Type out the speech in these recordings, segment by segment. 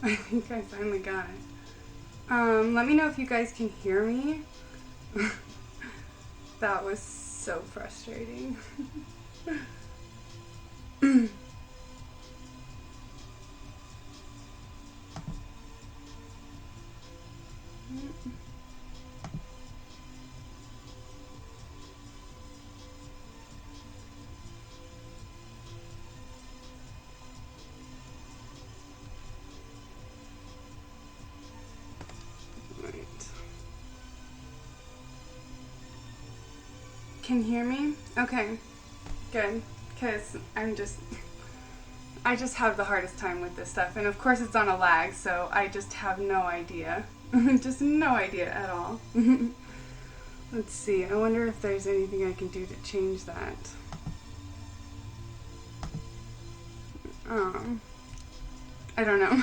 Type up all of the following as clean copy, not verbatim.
I think I finally got it. Let me know if you guys can hear me. That was so frustrating. Can you hear me? Okay, good. Because I just have the hardest time with this stuff. And of course it's on a lag, so I just have no idea. Just no idea at all. Let's see, I wonder if there's anything I can do to change that. I don't know.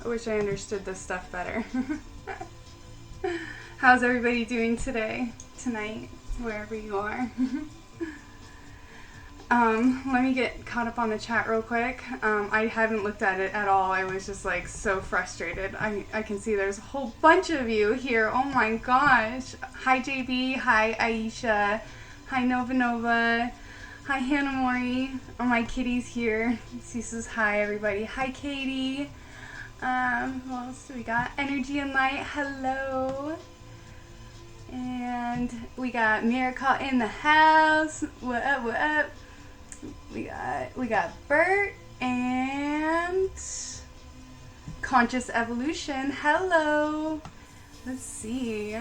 I wish I understood this stuff better. How's everybody doing today, tonight, wherever you are? Let me get caught up on the chat real quick. I haven't looked at it at all. I was just like so frustrated. I can see there's a whole bunch of you here. Oh my gosh. Hi JB. Hi Aisha. Hi Nova Nova. Hi Hannah Mori. Oh, my kitty's here. She says hi everybody. Hi Katie. Who else do we got? Energy and Light. Hello. And we got Miracle in the house. What up, what up? We got Bert and Conscious Evolution. Hello. Let's see.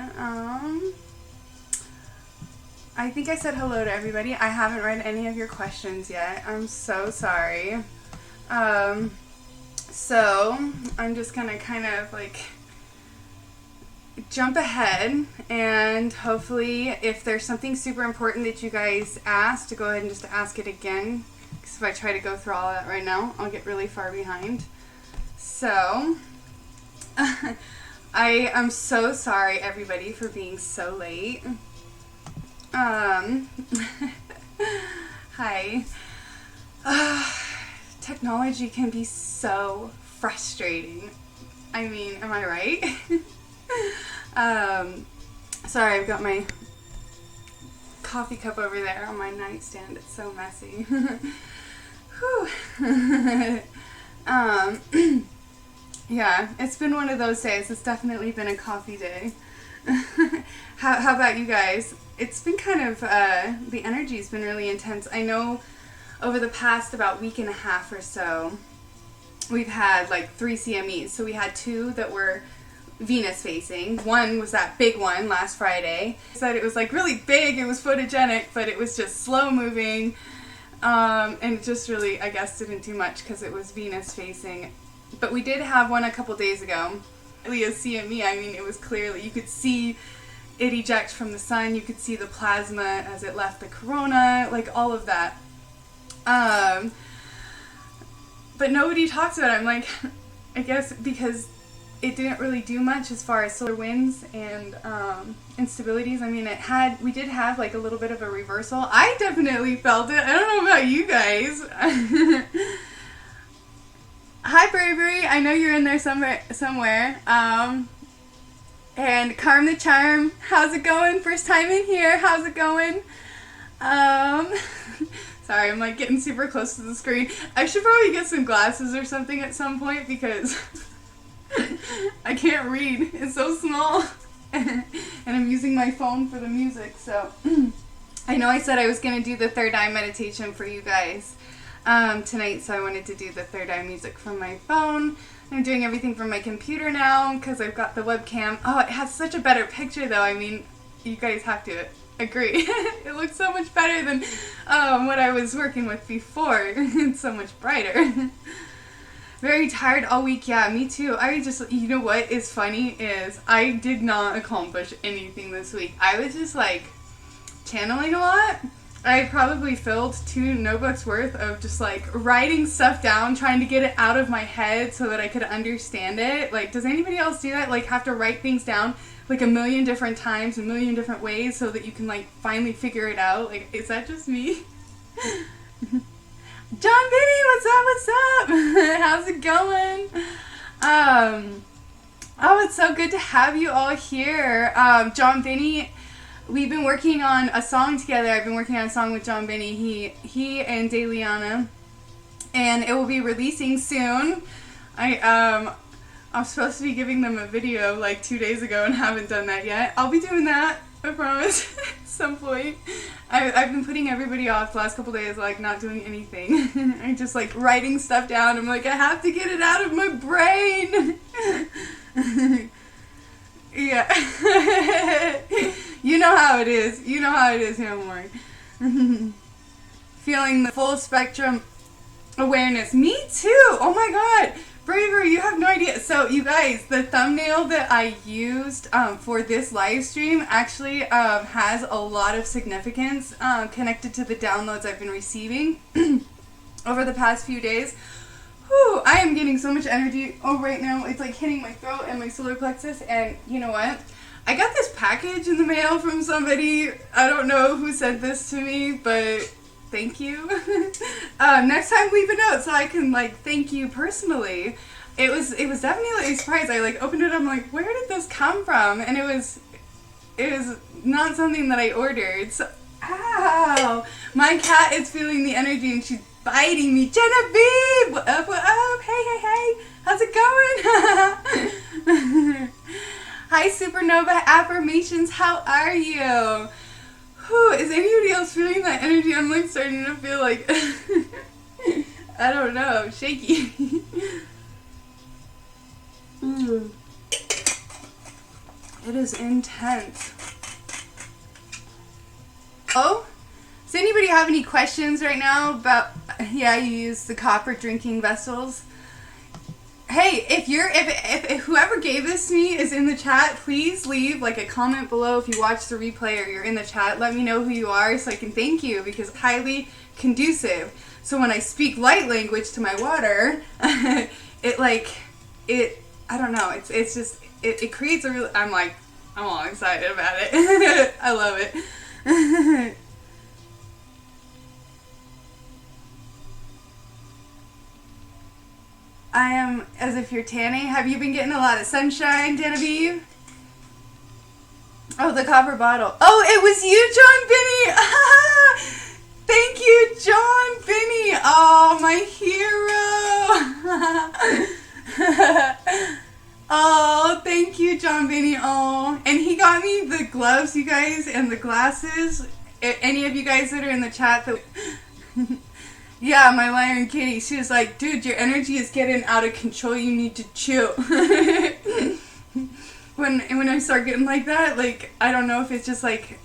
I think I said hello to everybody. I haven't read any of your questions yet. I'm so sorry. So I'm just gonna kind of like jump ahead, and hopefully if there's something super important that you guys asked, to go ahead and just ask it again, because if I try to go through all of that right now, I'll get really far behind. So I am so sorry everybody for being so late. Hi. Technology can be so frustrating. I mean, am I right? Sorry, I've got my coffee cup over there on my nightstand. It's so messy. Whew. Yeah, it's been one of those days. It's definitely been a coffee day. How about you guys? It's been kind of, the energy's been really intense. I know over the past about week and a half or so, we've had like 3 CMEs. So we had 2 that were Venus facing. One was that big one last Friday. I said it was like really big, it was photogenic, but it was just slow moving. And it just really, I guess, didn't do much because it was Venus facing. But we did have one a couple days ago. Really a CME, I mean, it was clearly, you could see it eject from the sun, you could see the plasma as it left the corona, like all of that. But nobody talks about it. I'm like, I guess because it didn't really do much as far as solar winds and instabilities. I mean, we did have like a little bit of a reversal. I definitely felt it. I don't know about you guys. Hi Burberry, I know you're in there somewhere. And Carm the Charm, how's it going? First time in here, how's it going? Sorry, I'm like getting super close to the screen. I should probably get some glasses or something at some point because I can't read. It's so small. And I'm using my phone for the music, so I know I said I was going to do the third eye meditation for you guys tonight, so I wanted to do the third eye music from my phone. I'm doing everything from my computer now because I've got the webcam. Oh, it has such a better picture though. I mean, you guys have to agree. It looks so much better than what I was working with before. It's so much brighter. Very tired all week. Yeah, me too. You know what is funny is I did not accomplish anything this week. I was just like channeling a lot. I probably filled 2 notebooks worth of just like writing stuff down, trying to get it out of my head so that I could understand it. Like, does anybody else do that? Like, have to write things down like a million different times, a million different ways so that you can like finally figure it out? Like, is that just me? John Vinny, what's up? What's up? How's it going? Oh, it's so good to have you all here. John Binney, we've been working on a song together. I've been working on a song with John Binney. He and Daliana, and it will be releasing soon. I'm supposed to be giving them a video like 2 days ago and haven't done that yet. I'll be doing that, I promise, at some point. I've been putting everybody off the last couple days, like not doing anything. I'm just like writing stuff down. I'm like, I have to get it out of my brain. Yeah. You know how it is. You know how it is here in Warren. Feeling the full spectrum awareness. Me too. Oh my god. Braver, you have no idea. So, you guys, the thumbnail that I used for this live stream actually has a lot of significance connected to the downloads I've been receiving over the past few days. Whew, I am getting so much energy right now. It's like hitting my throat and my solar plexus. And you know what? I got this package in the mail from somebody. I don't know who sent this to me, but thank you. Next time leave a note so I can like thank you personally. It was definitely a surprise. I like opened it, I'm like, where did this come from? And it was not something that I ordered. So ow! My cat is feeling the energy and she's biting me. Genevieve! What up, what up? Hey. How's it going? Hi Supernova Affirmations, how are you? Whew, is anybody else feeling that energy? I'm like starting to feel like, I don't know, shaky. It is intense. Oh, does anybody have any questions right now about, yeah, you use the copper drinking vessels? Hey, if whoever gave this to me is in the chat, please leave like a comment below if you watch the replay or you're in the chat. Let me know who you are so I can thank you, because it's highly conducive. So when I speak light language to my water, I don't know, it's just, it creates a real, I'm all excited about it. I love it. I am as if you're tanning. Have you been getting a lot of sunshine, Genevieve? Oh, the copper bottle. Oh, it was you, John Binney! Thank you, John Binney! Oh, my hero! Oh, thank you, John Binney. Oh, and he got me the gloves, you guys, and the glasses. Any of you guys that are in the chat that... Yeah, my Lion Kitty, she was like, dude, your energy is getting out of control, you need to chill. When I start getting like that, like, I don't know if it's just like,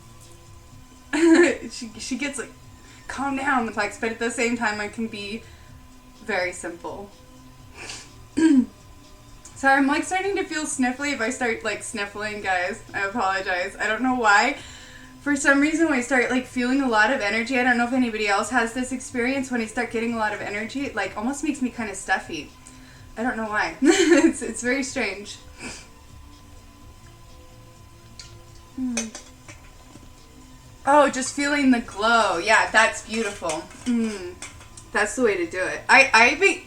she gets like, calm down, the flex, but at the same time I can be very simple. Sorry, I'm like starting to feel sniffly. If I start like sniffling, guys, I apologize. I don't know why. For some reason, when I start like feeling a lot of energy, I don't know if anybody else has this experience, when I start getting a lot of energy, it like almost makes me kind of stuffy. I don't know why. It's very strange. Oh, just feeling the glow. Yeah, that's beautiful. That's the way to do it. I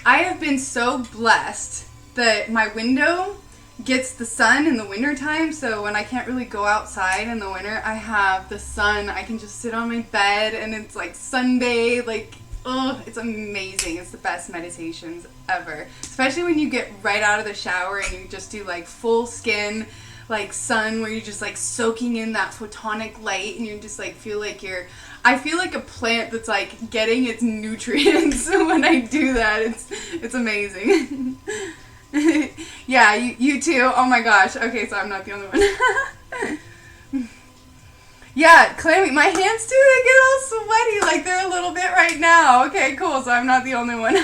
have been so blessed that my window gets the sun in the winter time, so when I can't really go outside in the winter, I have the sun. I can just sit on my bed and it's like sunbathe, like, oh, it's amazing. It's the best meditations ever, especially when you get right out of the shower and you just do like full skin like sun, where you're just like soaking in that photonic light and you just like feel like I feel like a plant that's like getting its nutrients when I do that. It's amazing. Yeah, you too. Oh my gosh. Okay, so I'm not the only one. Yeah, clammy. My hands too, they get all sweaty, like they're a little bit right now. Okay, cool. So I'm not the only one.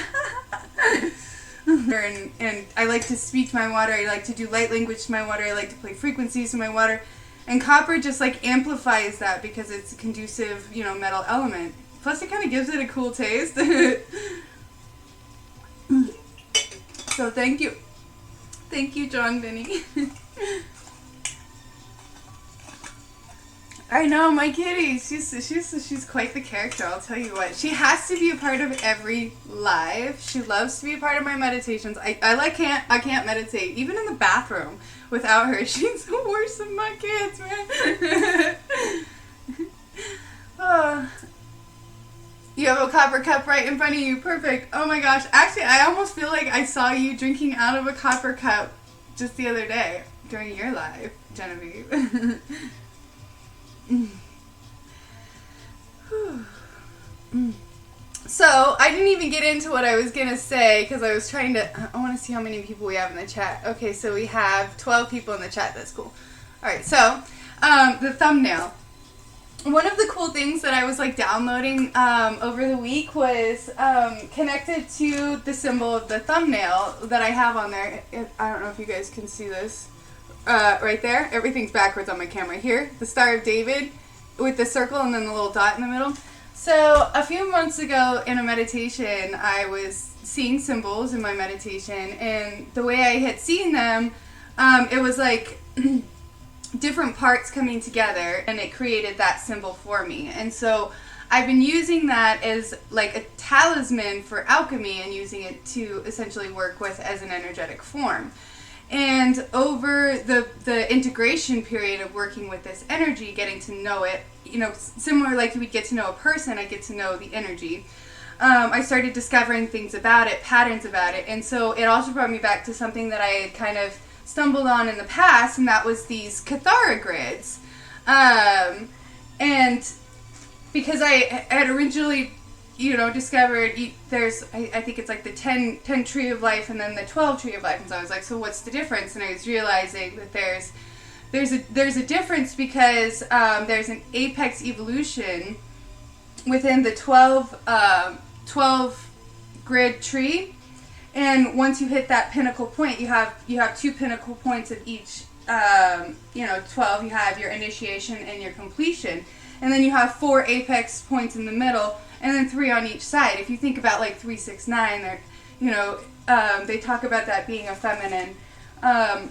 And I like to speak to my water. I like to do light language to my water. I like to play frequencies to my water. And copper just like amplifies that because it's a conducive, metal element. Plus it kind of gives it a cool taste. So thank you. Thank you, John Binney. I know, my kitty. She's quite the character. I'll tell you what. She has to be a part of every live. She loves to be a part of my meditations. I can't meditate even in the bathroom without her. She's the worst of my kids, man. Oh. You have a copper cup right in front of you. Perfect. Oh my gosh. Actually, I almost feel like I saw you drinking out of a copper cup just the other day during your live, Genevieve. So, I didn't even get into what I was going to say because I was trying to... I want to see how many people we have in the chat. Okay, so we have 12 people in the chat. That's cool. Alright, so, the thumbnail. One of the cool things that I was like downloading over the week was connected to the symbol of the thumbnail that I have on there. I don't know if you guys can see this. Right there. Everything's backwards on my camera. Here, the Star of David with the circle and then the little dot in the middle. So a few months ago in a meditation, I was seeing symbols in my meditation, and the way I had seen them, it was like different parts coming together, and it created that symbol for me. And so I've been using that as like a talisman for alchemy and using it to essentially work with as an energetic form. And over the integration period of working with this energy, getting to know it, you know, similar like you would get to know a person, I get to know the energy. I started discovering things about it, patterns about it, and so it also brought me back to something that I had kind of stumbled on in the past, and that was these Cathara grids. And because I had originally, you know, discovered there's, I think it's like the 10 tree of life and then the 12 tree of life, and so I was like, so what's the difference? And I was realizing that there's a difference because there's an apex evolution within the 12 grid tree, and once you hit that pinnacle point, you have 2 pinnacle points of each, 12. You have your initiation and your completion, and then you have 4 apex points in the middle, and then 3 on each side. If you think about like 3, 6, 9, they're, they talk about that being a feminine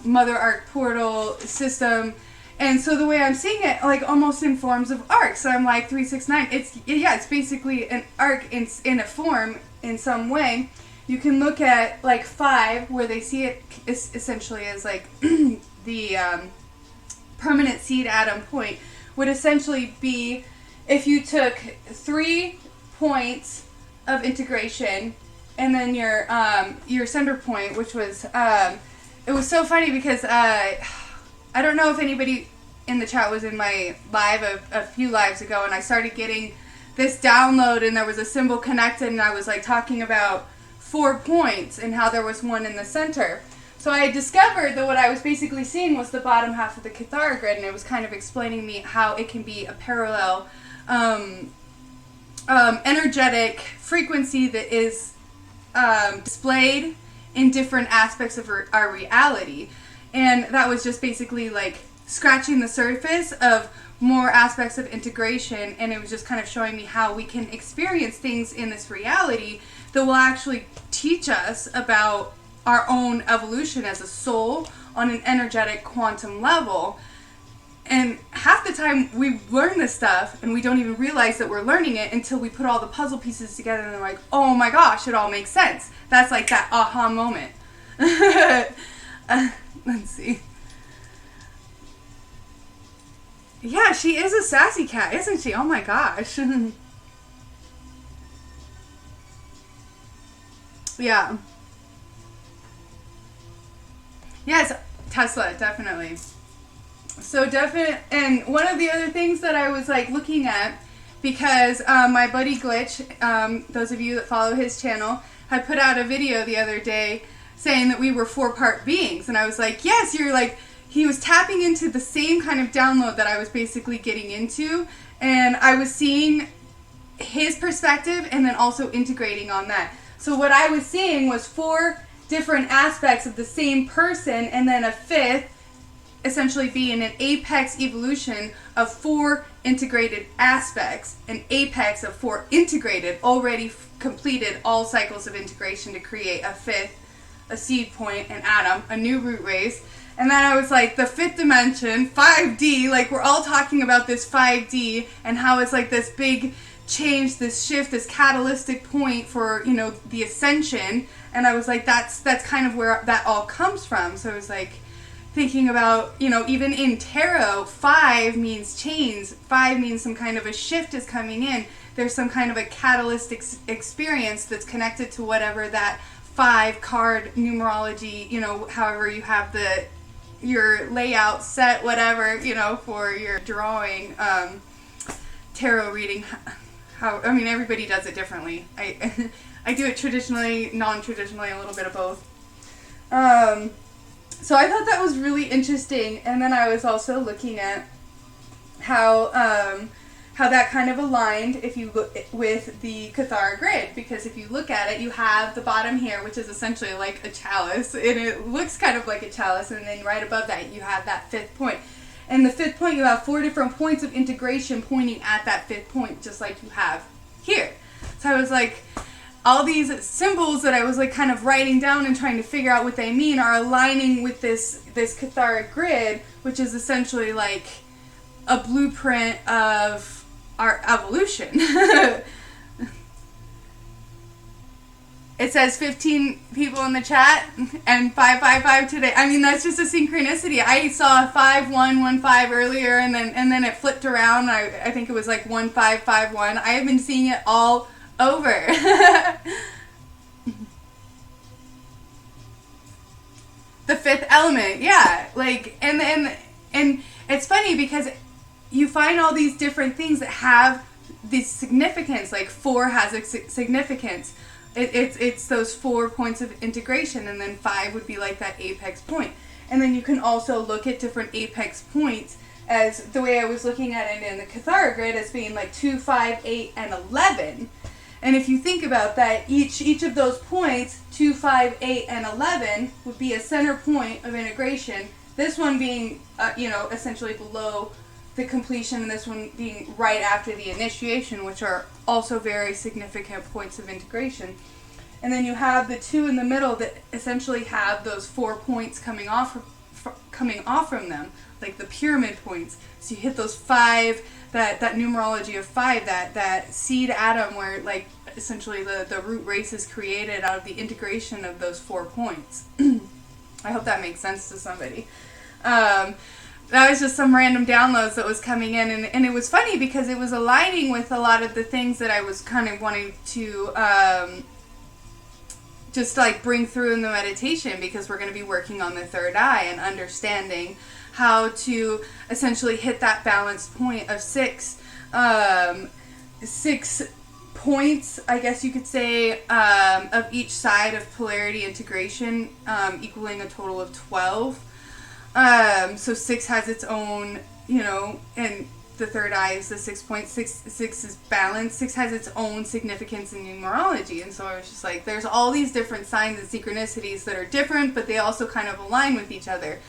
mother arc portal system. And so the way I'm seeing it, like almost in forms of arcs. So I'm like 3, 6, 9. It's basically an arc in a form in some way. You can look at like 5, where they see it essentially as like the permanent seed atom point would essentially be if you took 3 points of integration and then your center point, which was it was so funny because I don't know if anybody in the chat was in my live a few lives ago, and I started getting this download, and there was a symbol connected, and I was like talking about 4 points and how there was one in the center. So I discovered that what I was basically seeing was the bottom half of the Cathara grid, and it was kind of explaining me how it can be a parallel energetic frequency that is displayed in different aspects of our reality. And that was just basically like scratching the surface of more aspects of integration, and it was just kind of showing me how we can experience things in this reality that will actually teach us about our own evolution as a soul on an energetic quantum level. And half the time we learn this stuff and we don't even realize that we're learning it until we put all the puzzle pieces together and they're like, oh my gosh, it all makes sense. That's like that aha moment. Let's see. Yeah, she is a sassy cat, isn't she? Oh my gosh. Yeah. Yes, Tesla, definitely. So and one of the other things that I was like looking at, because my buddy Glitch, those of you that follow his channel, had put out a video the other day saying that we were 4-part beings, and I was like, yes, you're like, he was tapping into the same kind of download that I was basically getting into, and I was seeing his perspective and then also integrating on that. So what I was seeing was 4 different aspects of the same person, and then a 5th essentially being an apex evolution of 4 integrated aspects, an apex of 4 integrated, already completed all cycles of integration to create a 5th, a seed point, an atom, a new root race, And then I was like, the fifth dimension, 5D, like we're all talking about this 5D and how it's like this big change, this shift, this catalytic point for, you know, the ascension. And I was like, that's kind of where that all comes from. So I was like thinking about, you know, even in tarot, 5 means change. 5 means some kind of a shift is coming in. There's some kind of a catalytic experience that's connected to whatever that 5 card numerology, you know, however you have your layout set, whatever, you know, for your drawing, tarot reading. I mean, everybody does it differently. I do it traditionally, non-traditionally, a little bit of both. So I thought that was really interesting. And then I was also looking at how that kind of aligned if you look with the Cathara grid, because if you look at it, you have the bottom here, which is essentially like a chalice, and it looks kind of like a chalice, and then right above that you have that 5th point. And the 5th point, you have 4 different points of integration pointing at that 5th point, just like you have here. So I was like, all these symbols that I was like kind of writing down and trying to figure out what they mean are aligning with this Cathara grid, which is essentially like a blueprint of our evolution. It says 15 people in the chat and 555 today. I mean, that's just a synchronicity. I saw 5115 earlier, and then it flipped around. I think it was like 1551. I have been seeing it all over. The 5th element, yeah. Like, and it's funny because you find all these different things that have this significance. Like 4 has a significance. It's those 4 points of integration, and then 5 would be like that apex point. And then you can also look at different apex points as the way I was looking at it in the Cathara grid as being like 2, 5, 8, and 11. And if you think about that, each of those points, 2, 5, 8, and 11, would be a center point of integration. This one being, essentially below the completion, and this one being right after the initiation, which are also very significant points of integration. And then you have the 2 in the middle that essentially have those 4 points coming off from them, like the pyramid points. So you hit those 5, that numerology of 5, that seed atom where like essentially the root race is created out of the integration of those 4 points. I hope that makes sense to somebody. That was just some random downloads that was coming in, and it was funny because it was aligning with a lot of the things that I was kind of wanting to just like bring through in the meditation, because we're going to be working on the 3rd eye and understanding how to essentially hit that balanced point of 6 points, I guess you could say, of each side of polarity integration, equaling a total of 12. So 6 has its own, and the 3rd eye is the 6 point. 6 is balance. 6 has its own significance in numerology. And so I was just like, there's all these different signs and synchronicities that are different, but they also kind of align with each other.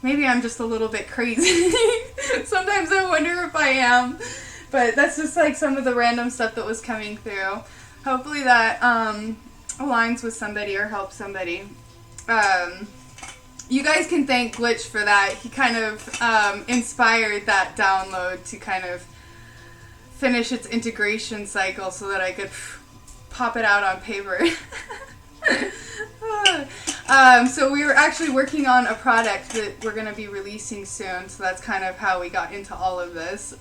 Maybe I'm just a little bit crazy. Sometimes I wonder if I am. But that's just like some of the random stuff that was coming through. Hopefully that aligns with somebody or helps somebody. You guys can thank Glitch for that. He kind of inspired that download to kind of finish its integration cycle so that I could pop it out on paper. So we were actually working on a product that we're going to be releasing soon, so that's kind of how we got into all of this.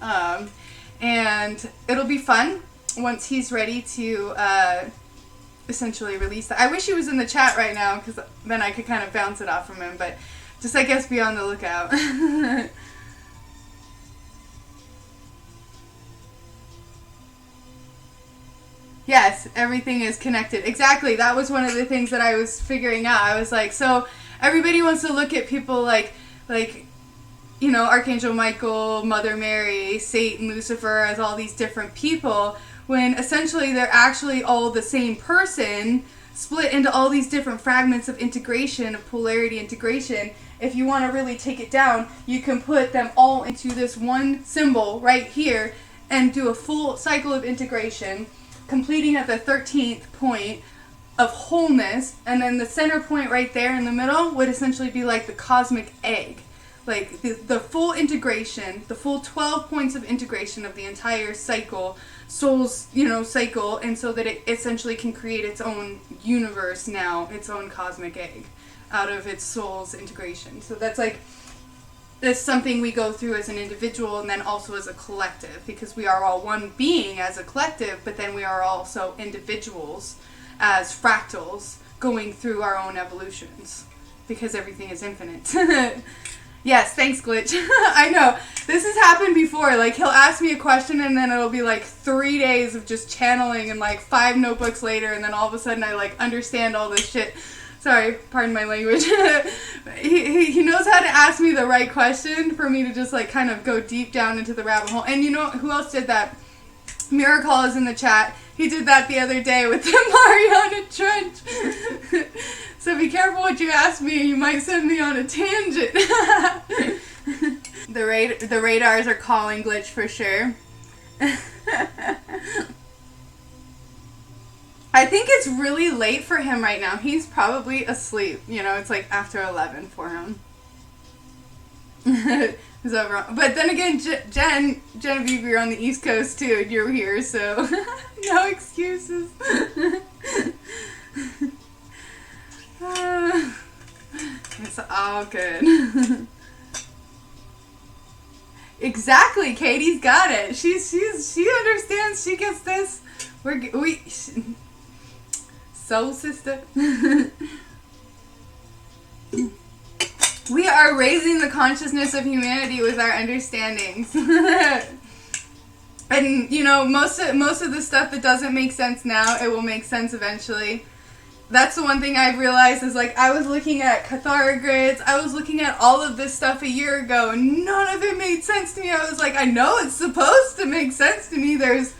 And it'll be fun once he's ready to essentially release that. I wish he was in the chat right now, because then I could kind of bounce it off from him, but just I guess be on the lookout. Yes, everything is connected. Exactly. That was one of the things that I was figuring out. I was like, so everybody wants to look at people like Archangel Michael, Mother Mary, Satan, Lucifer as all these different people, when essentially they're actually all the same person, split into all these different fragments of integration, of polarity integration. If you want to really take it down, you can put them all into this one symbol right here and do a full cycle of integration, completing at the 13th point of wholeness, and then the center point right there in the middle would essentially be like the cosmic egg. Like the full integration, the full 12 points of integration of the entire cycle, soul's, cycle, and so that it essentially can create its own universe now, its own cosmic egg, out of its soul's integration. So that's something we go through as an individual and then also as a collective, because we are all one being as a collective, but then we are also individuals as fractals going through our own evolutions, because everything is infinite. Yes, thanks, Glitch. I know. This has happened before. Like, he'll ask me a question, and then it'll be, 3 days of just channeling, and, 5 notebooks later, and then all of a sudden I, understand all this shit. Sorry, pardon my language. he knows how to ask me the right question for me to just, kind of go deep down into the rabbit hole. And you know who else did that? Miracle is in the chat. He did that the other day with the Mariana Trench. So be careful what you ask me. You might send me on a tangent. The radars are calling Glitch for sure. I think it's really late for him right now. He's probably asleep. It's after 11 for him. Is that wrong? But then again, Genevieve, you're on the East Coast too, and you're here, so no excuses. It's all good. Exactly, Katie's got it. She understands. She gets this. Soul sister. We are raising the consciousness of humanity with our understandings. And, most of the stuff that doesn't make sense now, it will make sense eventually. That's the one thing I've realized is, I was looking at Cathara grids, I was looking at all of this stuff a year ago, and none of it made sense to me. I was like, I know it's supposed to make sense to me. There's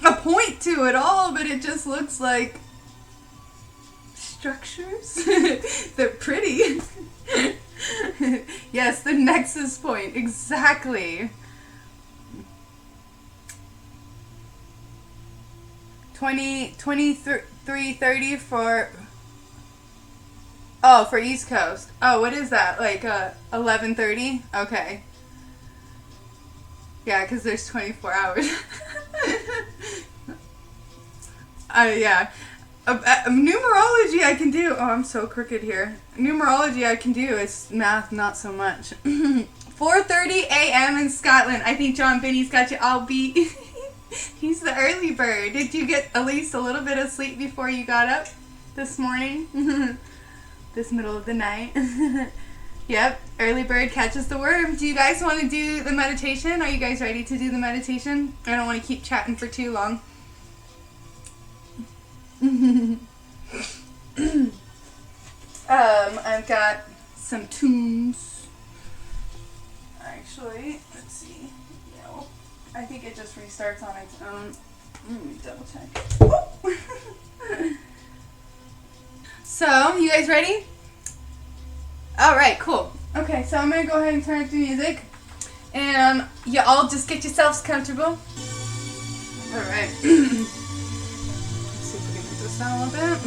a point to it all, but it just looks like structures. They're pretty. Yes, the nexus point. Exactly. 23:30 for East Coast. Oh, what is that? 11:30? Okay. Yeah, because there's 24 hours. Yeah. Numerology I can do. Oh, I'm so crooked here. Numerology I can do. It's math, not so much. 4:30 a.m. in Scotland. I think John Binney's got you all beat. He's the early bird. Did you get at least a little bit of sleep before you got up this morning? This middle of the night. Yep, early bird catches the worm. Do you guys want to do the meditation? Are you guys ready to do the meditation? I don't want to keep chatting for too long. I've got some tunes. Actually, let's see. No, I think it just restarts on its own. Let me double check. So, you guys ready? Alright, cool. Okay, so I'm gonna go ahead and turn up the music. And you all just get yourselves comfortable. Alright. Let's see if we can put this down a little bit.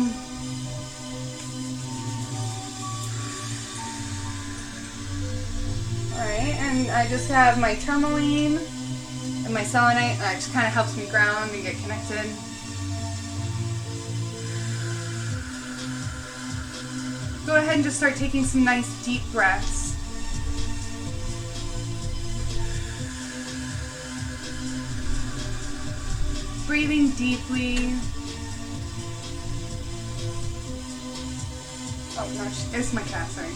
Alright, and I just have my tourmaline and my selenite, and that just kind of helps me ground and get connected. Go ahead and just start taking some nice deep breaths. Breathing deeply. Oh no, it's my cat, sorry.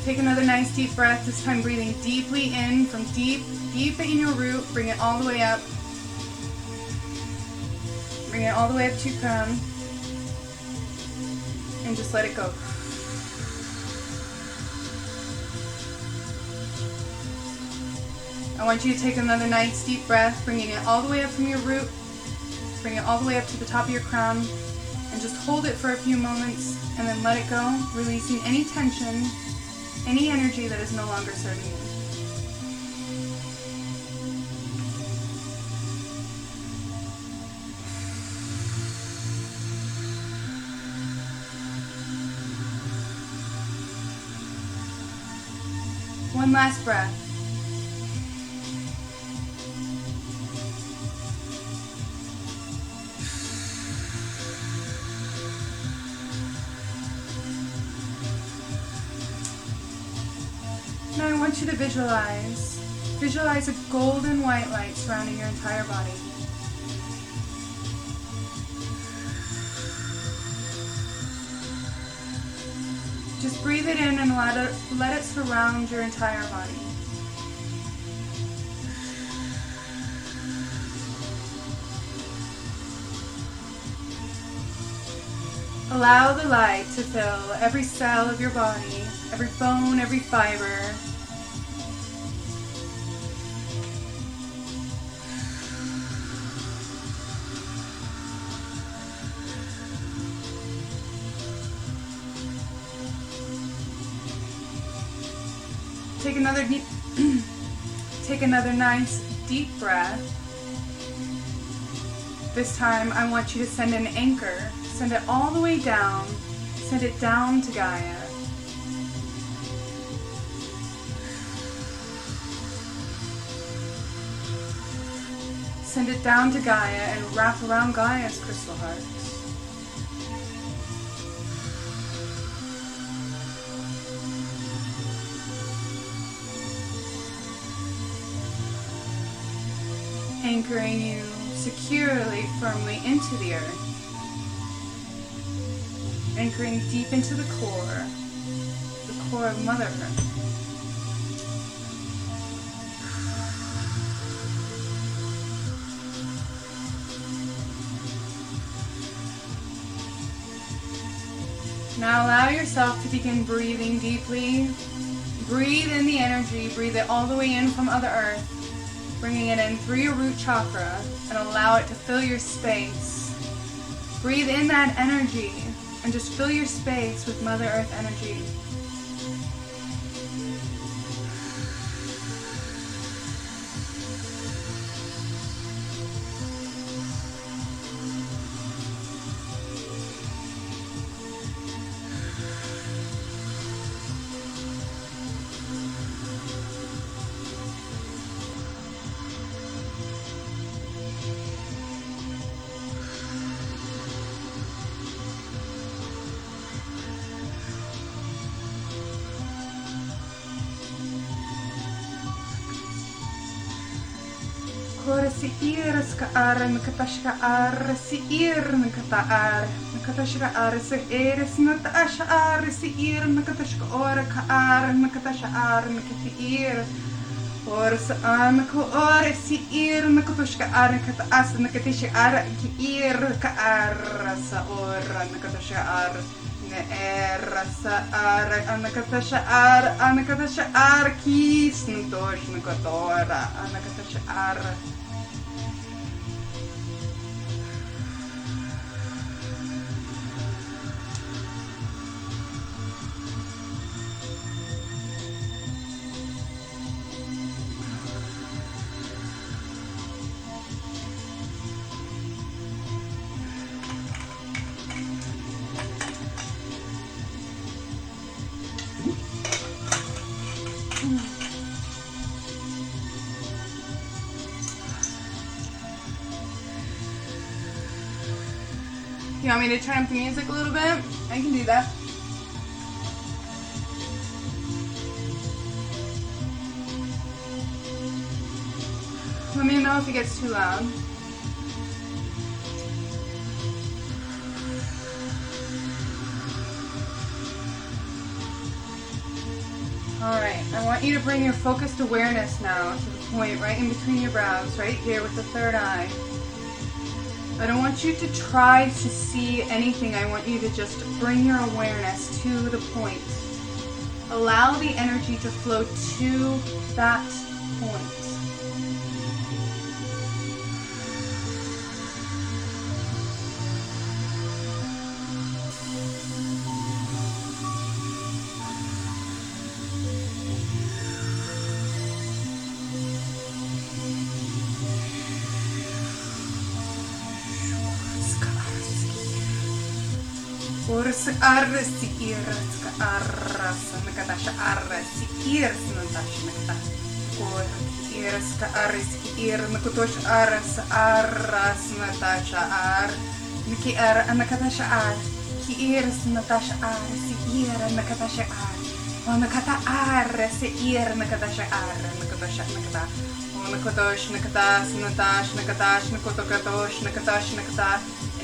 Take another nice deep breath, this time breathing deeply in from deep in your root. Bring it all the way up. Bring it all the way up to your crown. And just let it go. I want you to take another nice deep breath, bringing it all the way up from your root. Bring it all the way up to the top of your crown. And just hold it for a few moments and then let it go, releasing any tension. any energy that is no longer serving you. One last breath. Now I want you to visualize a golden white light surrounding your entire body. Just breathe it in and let it surround your entire body. Allow the light to fill every cell of your body, every bone, every fiber. Take another nice deep breath. This time I want you to send an anchor. Send it all the way down. Send it down to Gaia. Send it down to Gaia and wrap around Gaia's crystal heart. Anchoring you securely, firmly into the earth. Anchoring deep into the core of Mother Earth. Now allow yourself to begin breathing deeply. Breathe in the energy, breathe it all the way in from Mother Earth. Bringing it in through your root chakra and allow it to fill your space. Breathe in that energy and just fill your space with Mother Earth energy. Kore si ir ska ar nakatashka ar si ir nakata ar nakatashka ar si eres natasha ar si ir nakatashka ora ka ar nakatasha ar nakati ir or sa an ko ore si ir nakatashka ar nakata as nakatisha ar ki ir ka ar sa ora nakatasha ar ne er sa ar anakatasha ar kis ntosh nakatora anakatasha ar. You want me to turn up the music a little bit? I can do that. Let me know if it gets too loud. Alright, I want you to bring your focused awareness now to the point right in between your brows, right here with the third eye. I don't want you to try to see anything. I want you to just bring your awareness to the point. Allow the energy to flow to that point. Urs arsi irs ka arras nakatasha arsi irs natash nakata. Or irs ka aris ir nakutosh arras natasha ar. Niki ar nakatasha ar. Ki irs natasha ar si ir nakatasha ar. Nakata ar si ir nakatasha ar nakatasha nakata. Nakotosh nakatas natash nakatash nakotokatosh nakatash nakata.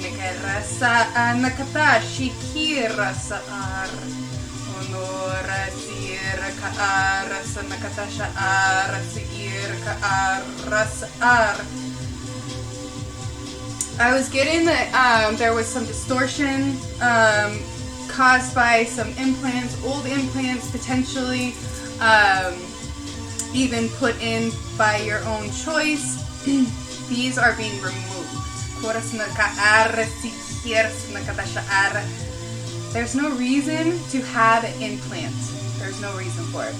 Nakarasa nakatashi kirasa ar. Honora sir ka aras nakatasha ar sir ka aras ar. I was getting that there was some distortion caused by some implants, old implants potentially, even put in by your own choice. These are being removed. There's no reason to have an implant. There's no reason for it.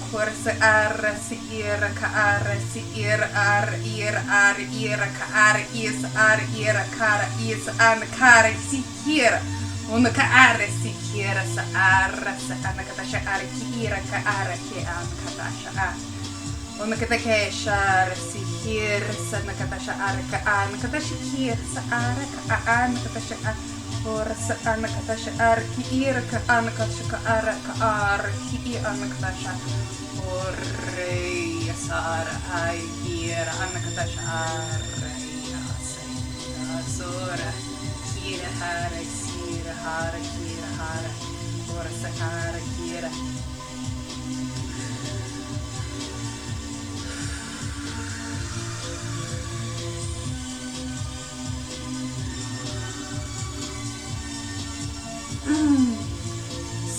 Nakatashar sihir sanakatasha arka nakatashi kir sa arka nakatasha or sa nakatasha arki irka anakatasha arka arki anakatasha or yasar ay kir anakatasha arya sora kira hara sira hara kira hara or sa hara kira.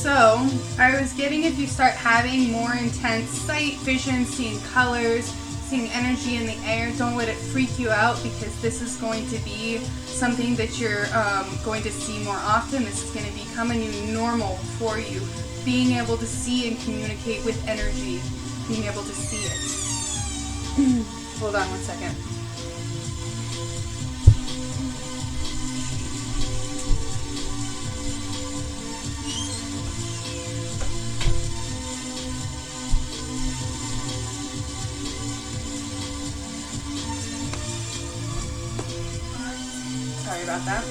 So, I was getting if you start having more intense sight, vision, seeing colors, seeing energy in the air, don't let it freak you out because this is going to be something that you're going to see more often. This is going to become a new normal for you. Being able to see and communicate with energy, being able to see it. Hold on one second. Sorry about that.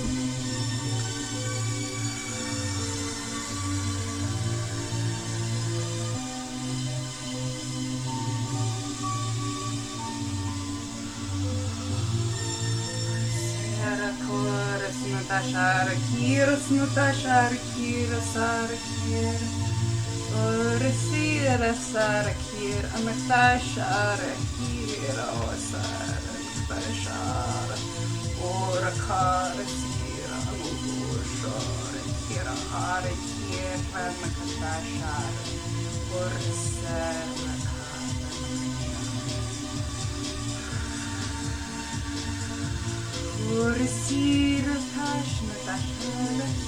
Natashar kiras natashar kirasar kir resira sar kir anatashar kira wasar natashar or kar sira anushar kira har kir natashar or sar Resira tash natasha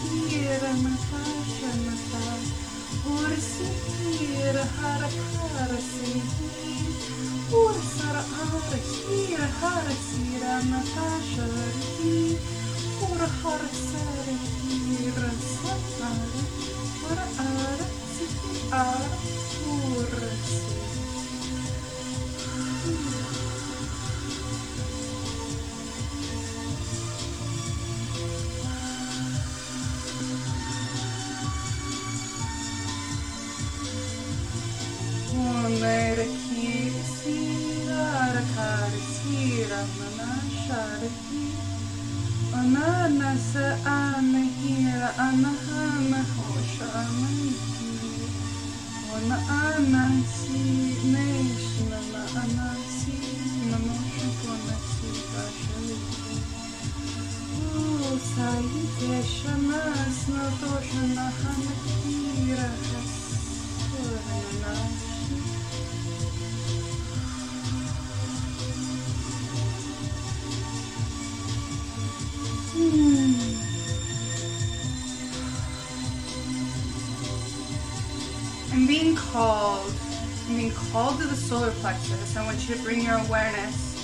kira natasha natasha Ursira harakara sihi Ursara arakira harakira natasha rihi Ura harasara kira satara Ura ara sihi ara urasi. Ananasa anahira anahana hosha anahira Ona anasi neshna anasi nanosha konasi kashaliki Sai deshanas natosha nahanakira hasura I'm being called to the solar plexus. I want you to bring your awareness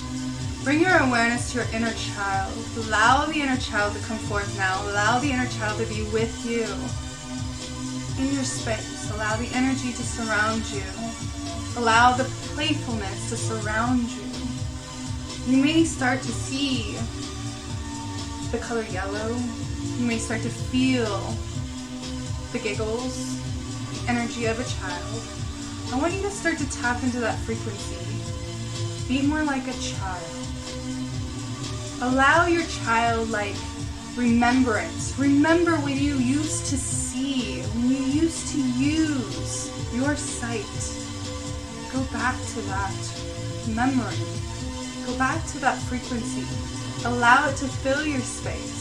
to your inner child. Allow the inner child to come forth now. Allow the inner child to be with you. in your space. Allow the energy to surround you. Allow the playfulness to surround you. You may start to see the color yellow. You may start to feel the giggles, the energy of a child. I want you to start to tap into that frequency. Be more like a child. Allow your childlike remembrance. Remember when you used to see, when you used to use your sight. Go back to that memory. Go back to that frequency. Allow it to fill your space.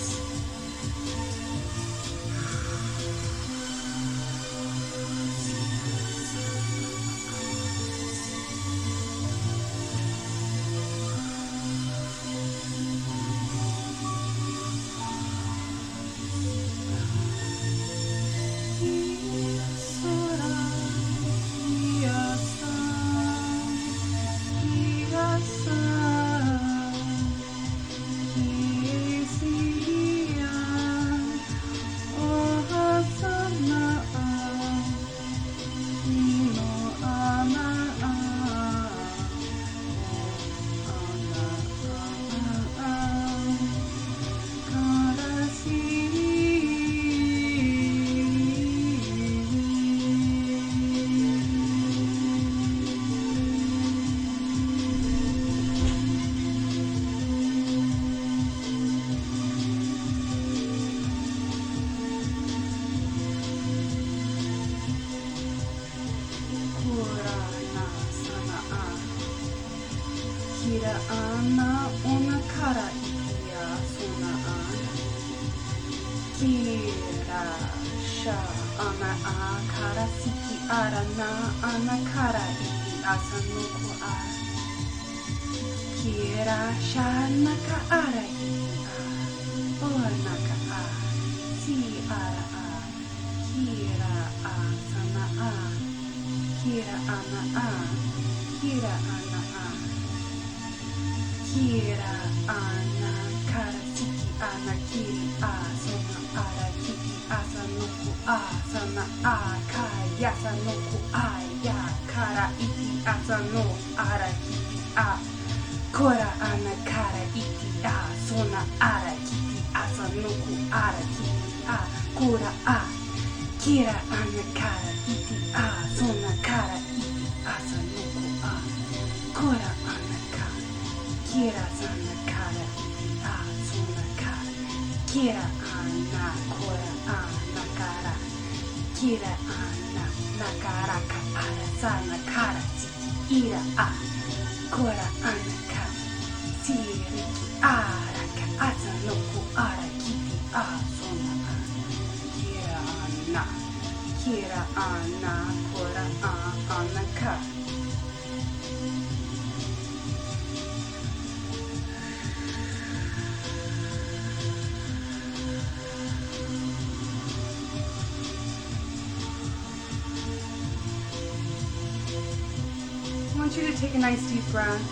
I want you to take a nice deep breath.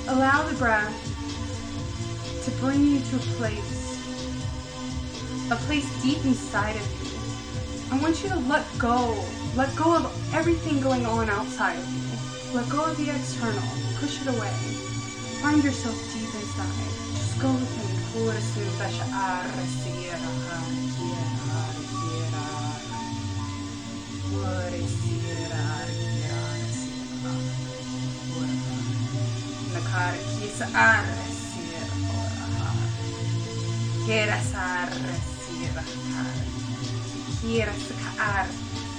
Allow the breath to bring you to a place deep inside of you. I want you to let go of everything going on outside of you. Let go of the external, push it away. Find yourself deep inside. Just go within.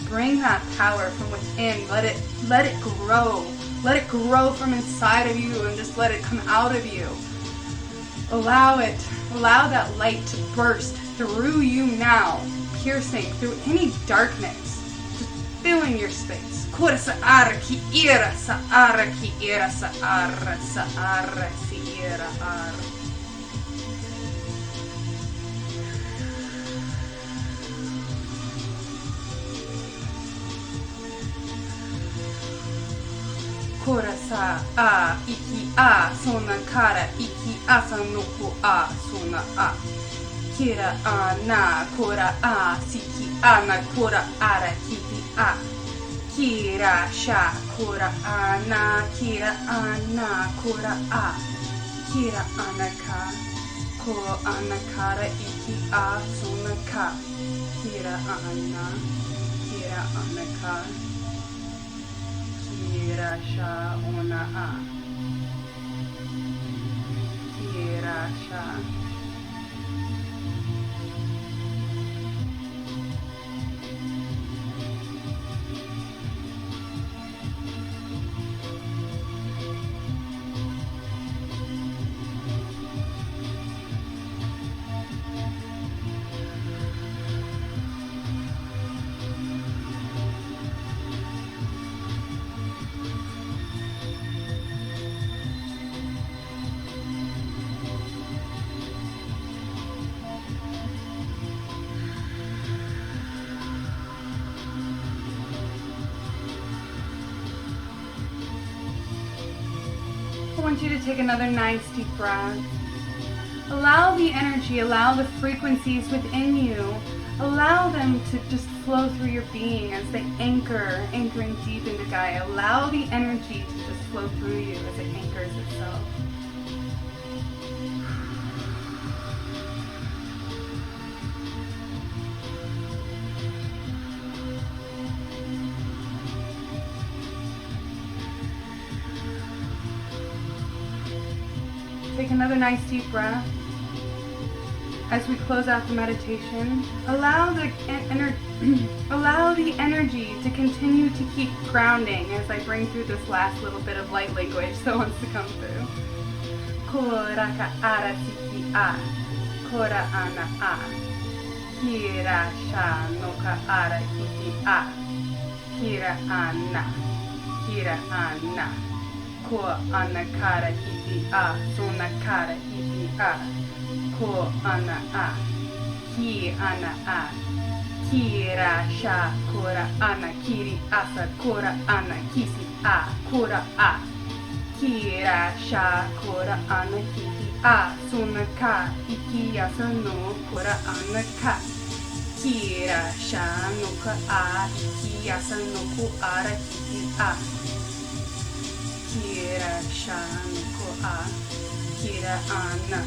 Bring that power from within. Let it grow. Let it grow from inside of you and just let it come out of you. Allow it. Allow that light to burst through you now, piercing through any darkness, just filling your space. Korasa a iki a sona kara iki asa no ko a sona a kira ana kora a siki ana kora ara kiti a kira sha kora ana kora a kira anaka ko anakara iki a sonaka kira anaka kira sha ona a kira sha. I want you to take another nice deep breath. Allow the energy, allow the frequencies within you, allow them to just flow through your being as they anchoring deep into Gaia. Allow the energy to just flow through you as it anchors itself. Take another nice deep breath. As we close out the meditation, allow the energy to continue to keep grounding as I bring through this last little bit of light language that wants to come through. Koraka ara siki a, kora ana a, kira sha noka ara kiki a, kira ana. Ko ana kara iti a, sona kara iti a, ko ana a, ki ana a, kira sha kora ana kiri asa kora ana kisi a, kora a, kira sha kora ana kiti a, sona ka, iki asa no kora ana ka, kira sha no ka a, iki asa no ko ara kiti a. Kira sha ko a, kira ana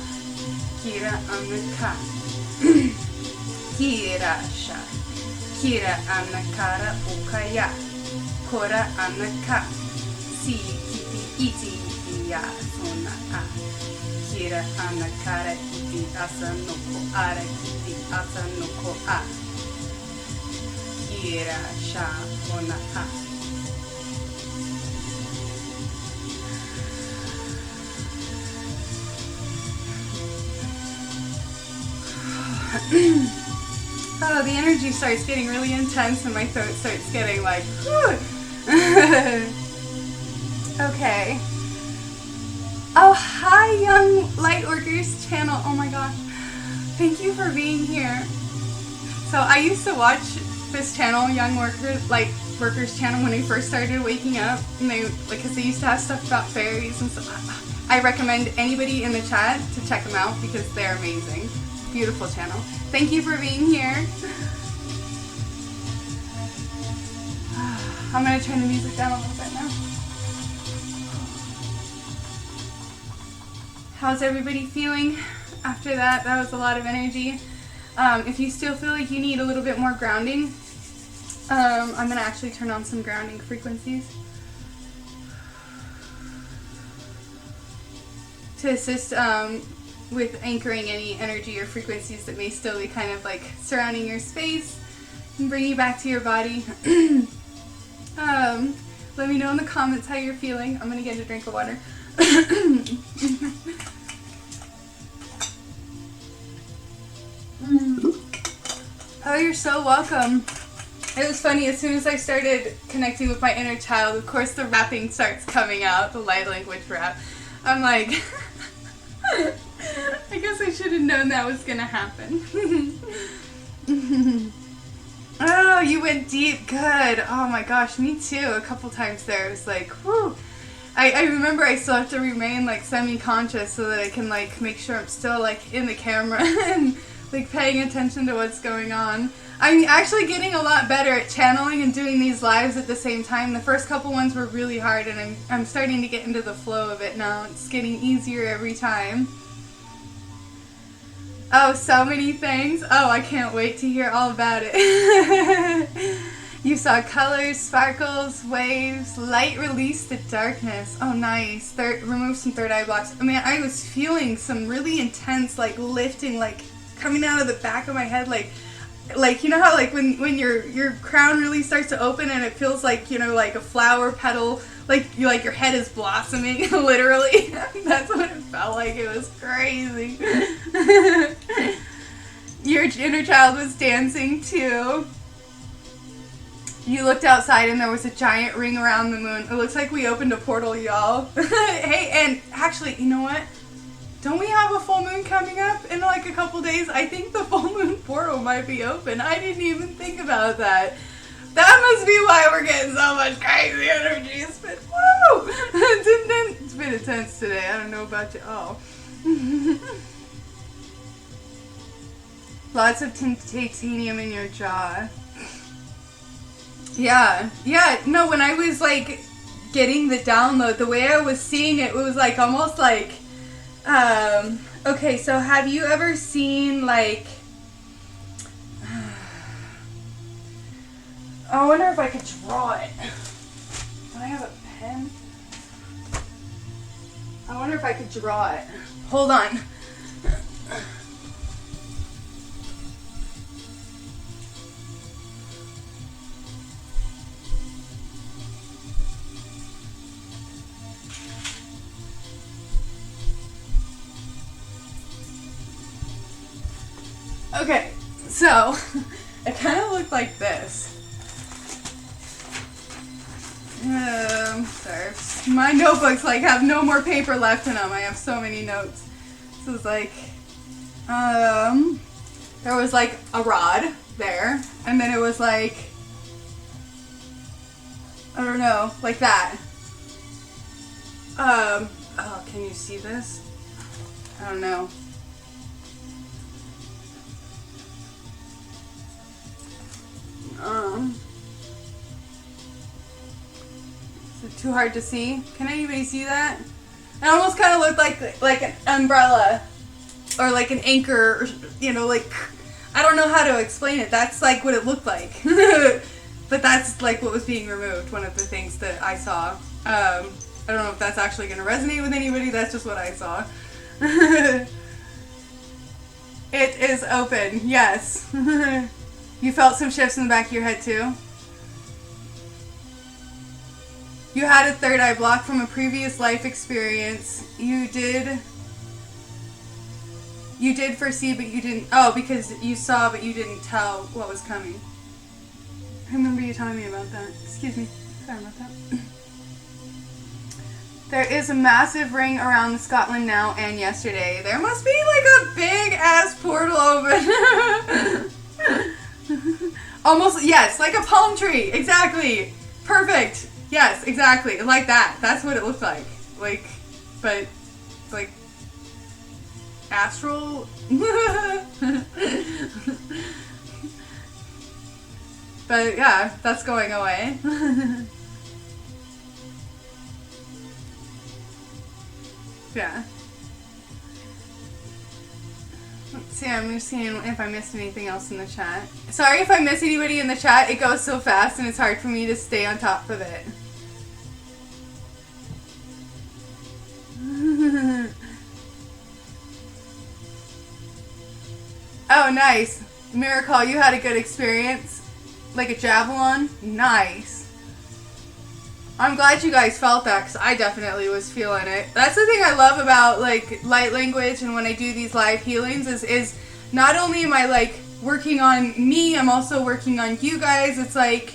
ka, kira sha, kira ana kara ukaya, kora ana ka, si kiti iti ya sona a, kira ana kara iti asa no ko ara kiti asa no ko a, kira sha ona a. Oh, the energy starts getting really intense and my throat starts getting like, okay. Oh, hi, Young Lightworkers channel. Oh my gosh. Thank you for being here. So I used to watch this channel, Young Lightworkers channel, when I first started waking up, and because they used to have stuff about fairies and stuff. I recommend anybody in the chat to check them out because they're amazing. Beautiful channel. Thank you for being here. I'm going to turn the music down a little bit now. How's everybody feeling after that? That was a lot of energy. If you still feel like you need a little bit more grounding, I'm going to actually turn on some grounding frequencies to assist with anchoring any energy or frequencies that may still be kind of like surrounding your space and bring you back to your body. Let me know in the comments how you're feeling. I'm gonna get a drink of water. Oh, you're so welcome. It was funny, as soon as I started connecting with my inner child, of course the rapping starts coming out, the light language rap. I'm like, I guess I should have known that was gonna happen. Oh, you went deep. Good. Oh my gosh, me too. A couple times there. It was like, whew. I remember I still have to remain like semi-conscious so that I can like make sure I'm still like in the camera and like paying attention to what's going on. I'm actually getting a lot better at channeling and doing these lives at the same time. The first couple ones were really hard, and I'm starting to get into the flow of it now. It's getting easier every time. Oh, so many things. Oh, I can't wait to hear all about it. You saw colors, sparkles, waves, light release the darkness. Oh, nice. Remove some third eye blocks. I mean, I was feeling some really intense, like, lifting, like, coming out of the back of my head, like you know how, like, when your crown really starts to open and it feels like, you know, like a flower petal, like your head is blossoming, literally. That's what it felt like. It was crazy. Your inner child was dancing, too. You looked outside and there was a giant ring around the moon. It looks like we opened a portal, y'all. Hey, and actually, you know what? Don't we have a full moon coming up in like a couple days? I think the full moon portal might be open. I didn't even think about that. That must be why we're getting so much crazy energy. It's been, woo! It's been intense today. I don't know about you all. Lots of titanium in your jaw. Yeah, no, when I was, like, getting the download, the way I was seeing it, it was, like, almost like, okay, so have you ever seen, like, I wonder if I could draw it. Do I have a pen? I wonder if I could draw it. Hold on. Okay, so it kind of looked like this. Sorry, my notebooks like have no more paper left in them. I have so many notes. So it's like, there was like a rod there, and then it was like, I don't know, like that. Oh, can you see this? I don't know. Is it too hard to see? Can anybody see that? It almost kind of looked like an umbrella or like an anchor, or, you know, like, I don't know how to explain it. That's like what it looked like. But that's like what was being removed, one of the things that I saw. I don't know if that's actually going to resonate with anybody. That's just what I saw. It is open, yes. You felt some shifts in the back of your head too? You had a third eye block from a previous life experience. You did foresee, but you didn't, oh, because you saw, but you didn't tell what was coming. I remember you telling me about that. Excuse me. Sorry about that. There is a massive ring around Scotland now and yesterday. There must be like a big ass portal open. Almost, yes, like a palm tree. Exactly. Perfect. Yes, exactly. Like that. That's what it looked like. Like, but, like, astral? But yeah, that's going away. Yeah. Let's see, I'm just seeing if I missed anything else in the chat. Sorry if I miss anybody in the chat. It goes so fast and it's hard for me to stay on top of it. Oh, nice. Miracle, you had a good experience. Like a javelin? Nice. I'm glad you guys felt that, because I definitely was feeling it. That's the thing I love about, like, light language and when I do these live healings is not only am I, like, working on me, I'm also working on you guys. It's like,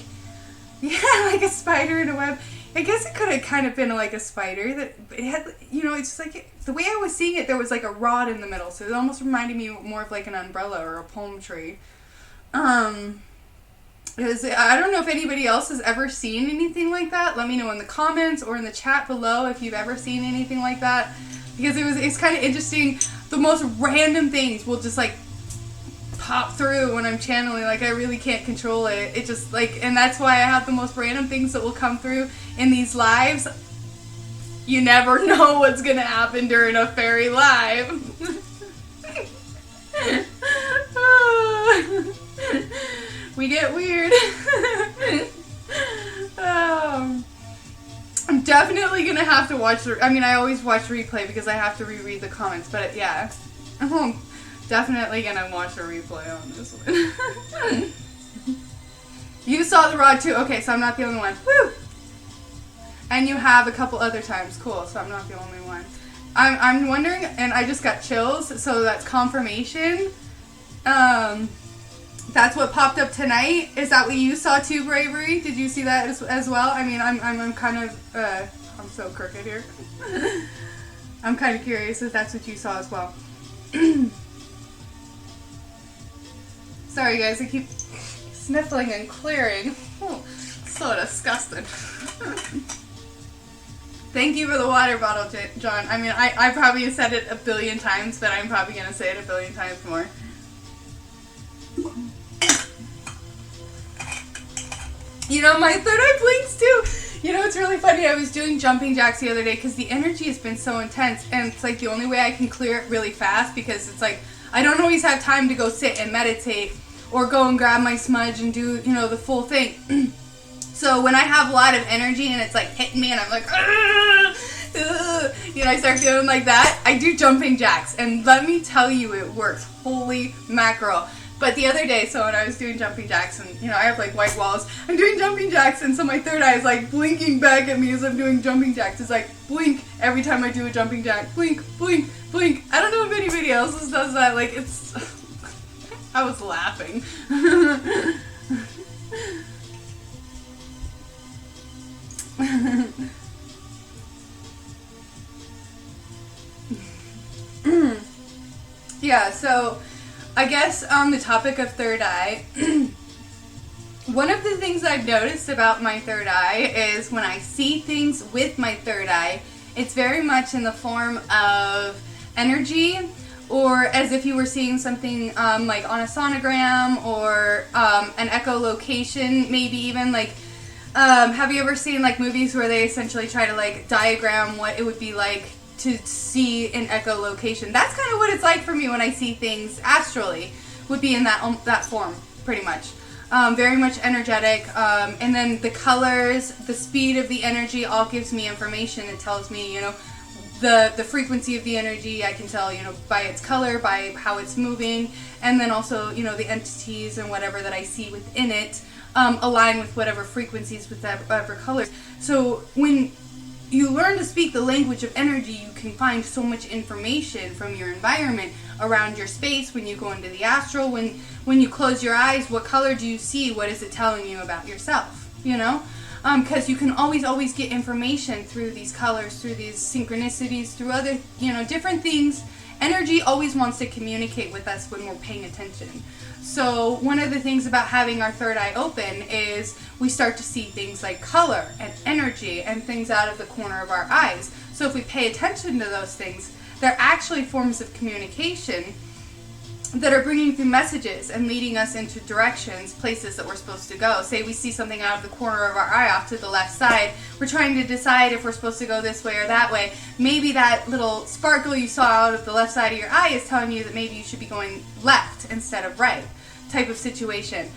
yeah, like a spider in a web. I guess it could have kind of been like a spider that it had, you know, it's just like, the way I was seeing it, there was like a rod in the middle, so it almost reminded me more of like an umbrella or a palm tree. I don't know if anybody else has ever seen anything like that. Let me know in the comments or in the chat below if you've ever seen anything like that. Because it's kind of interesting. The most random things will just like pop through when I'm channeling. Like, I really can't control it. It just, like, and that's why I have the most random things that will come through in these lives. You never know what's gonna happen during a fairy live. We get weird. I'm definitely gonna have to watch I mean, I always watch replay because I have to reread the comments, but yeah. I'm definitely gonna watch a replay on this one. You saw the rod too? Okay, so I'm not the only one. Woo! And you have a couple other times. Cool, so I'm not the only one. I'm wondering, and I just got chills, so that's confirmation. That's what popped up tonight. Is that what you saw too, Bravery? Did you see that as well? I mean, I'm kind of, I'm so crooked here. I'm kind of curious if that's what you saw as well. Sorry guys, I keep sniffling and clearing. Oh, so disgusting. Thank you for the water bottle, John. I mean, I probably said it a billion times, but I'm probably going to say it a billion times more. You know, my third eye blinks too. You know, it's really funny. I was doing jumping jacks the other day because the energy has been so intense, and it's like the only way I can clear it really fast because it's like I don't always have time to go sit and meditate or go and grab my smudge and do, you know, the full thing. So when I have a lot of energy and it's like hitting me and I'm like, you know, I start feeling like that, I do jumping jacks. And let me tell you, it works. Holy mackerel. But the other day, so when I was doing jumping jacks, and you know, I have like white walls, I'm doing jumping jacks, and so my third eye is like blinking back at me as I'm doing jumping jacks. It's like blink every time I do a jumping jack. Blink, blink, blink. I don't know if anybody else does that. Like, it's... I was laughing. Yeah, so I guess on the topic of third eye, one of the things I've noticed about my third eye is when I see things with my third eye, it's very much in the form of energy, or as if you were seeing something like on a sonogram or an echolocation, maybe even like have you ever seen like movies where they essentially try to like diagram what it would be like to see an echolocation? That's kind of what it's like for me when I see things astrally, would be in that form, pretty much. Very much energetic, and then the colors, the speed of the energy all gives me information. It tells me, you know, the frequency of the energy. I can tell, you know, by its color, by how it's moving, and then also, you know, the entities and whatever that I see within it align with whatever frequencies, with whatever colors. So when you learn to speak the language of energy, you can find so much information from your environment around your space. When you go into the astral, when you close your eyes, what color do you see? What is it telling you about yourself? You know? Because you can always get information through these colors, through these synchronicities, through other, you know, different things. Energy always wants to communicate with us when we're paying attention. So one of the things about having our third eye open is we start to see things like color and energy and things out of the corner of our eyes. So if we pay attention to those things, they're actually forms of communication that are bringing through messages and leading us into directions, places that we're supposed to go. Say we see something out of the corner of our eye off to the left side. We're trying to decide if we're supposed to go this way or that way. Maybe that little sparkle you saw out of the left side of your eye is telling you that maybe you should be going left instead of right, type of situation.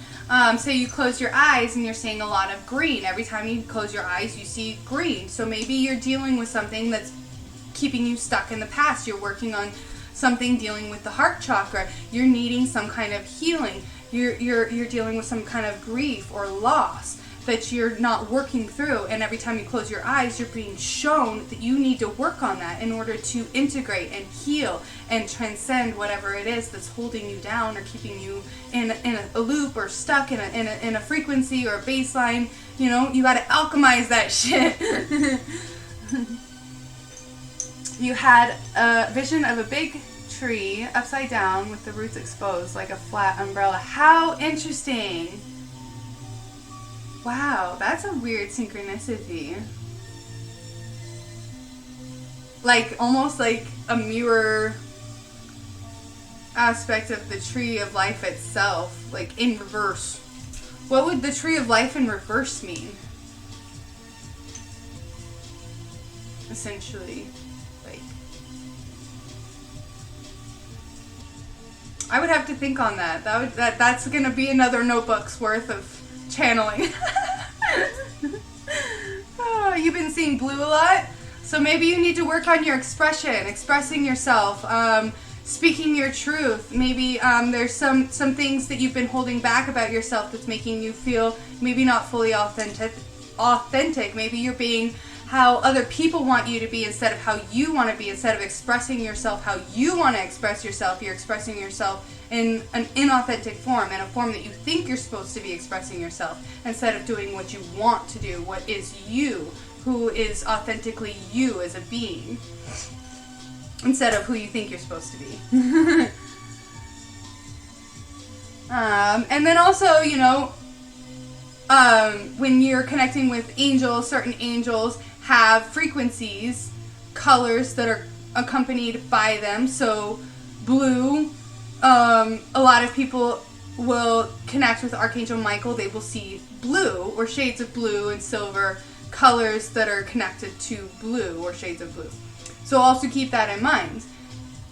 Say you close your eyes and you're seeing a lot of green. Every time you close your eyes, you see green. So maybe you're dealing with something that's keeping you stuck in the past. You're working on something dealing with the heart chakra. You're needing some kind of healing. You're dealing with some kind of grief or loss that you're not working through, and every time you close your eyes, you're being shown that you need to work on that in order to integrate and heal and transcend whatever it is that's holding you down or keeping you in a loop or stuck in a frequency or a baseline. You know, you got to alchemize that shit. You had a vision of a big tree upside down with the roots exposed like a flat umbrella. How interesting. Wow, that's a weird synchronicity. Like, almost like a mirror. aspect of the tree of life itself, like in reverse. What would the tree of life in reverse mean? Essentially, like, I would have to think on that. That's gonna be another notebook's worth of channeling. Oh, you've been seeing blue a lot, so maybe you need to work on your expressing yourself, speaking your truth. Maybe there's some things that you've been holding back about yourself that's making you feel maybe not fully authentic. Maybe you're being how other people want you to be instead of how you want to be. Instead of expressing yourself how you want to express yourself, you're expressing yourself in an inauthentic form, in a form that you think you're supposed to be expressing yourself, instead of doing what you want to do, what is you, who is authentically you as a being, instead of who you think you're supposed to be. And then also, you know, when you're connecting with angels, certain angels have frequencies, colors that are accompanied by them. So blue, a lot of people will connect with Archangel Michael. They will see blue or shades of blue and silver, colors that are connected to blue or shades of blue. So also keep that in mind.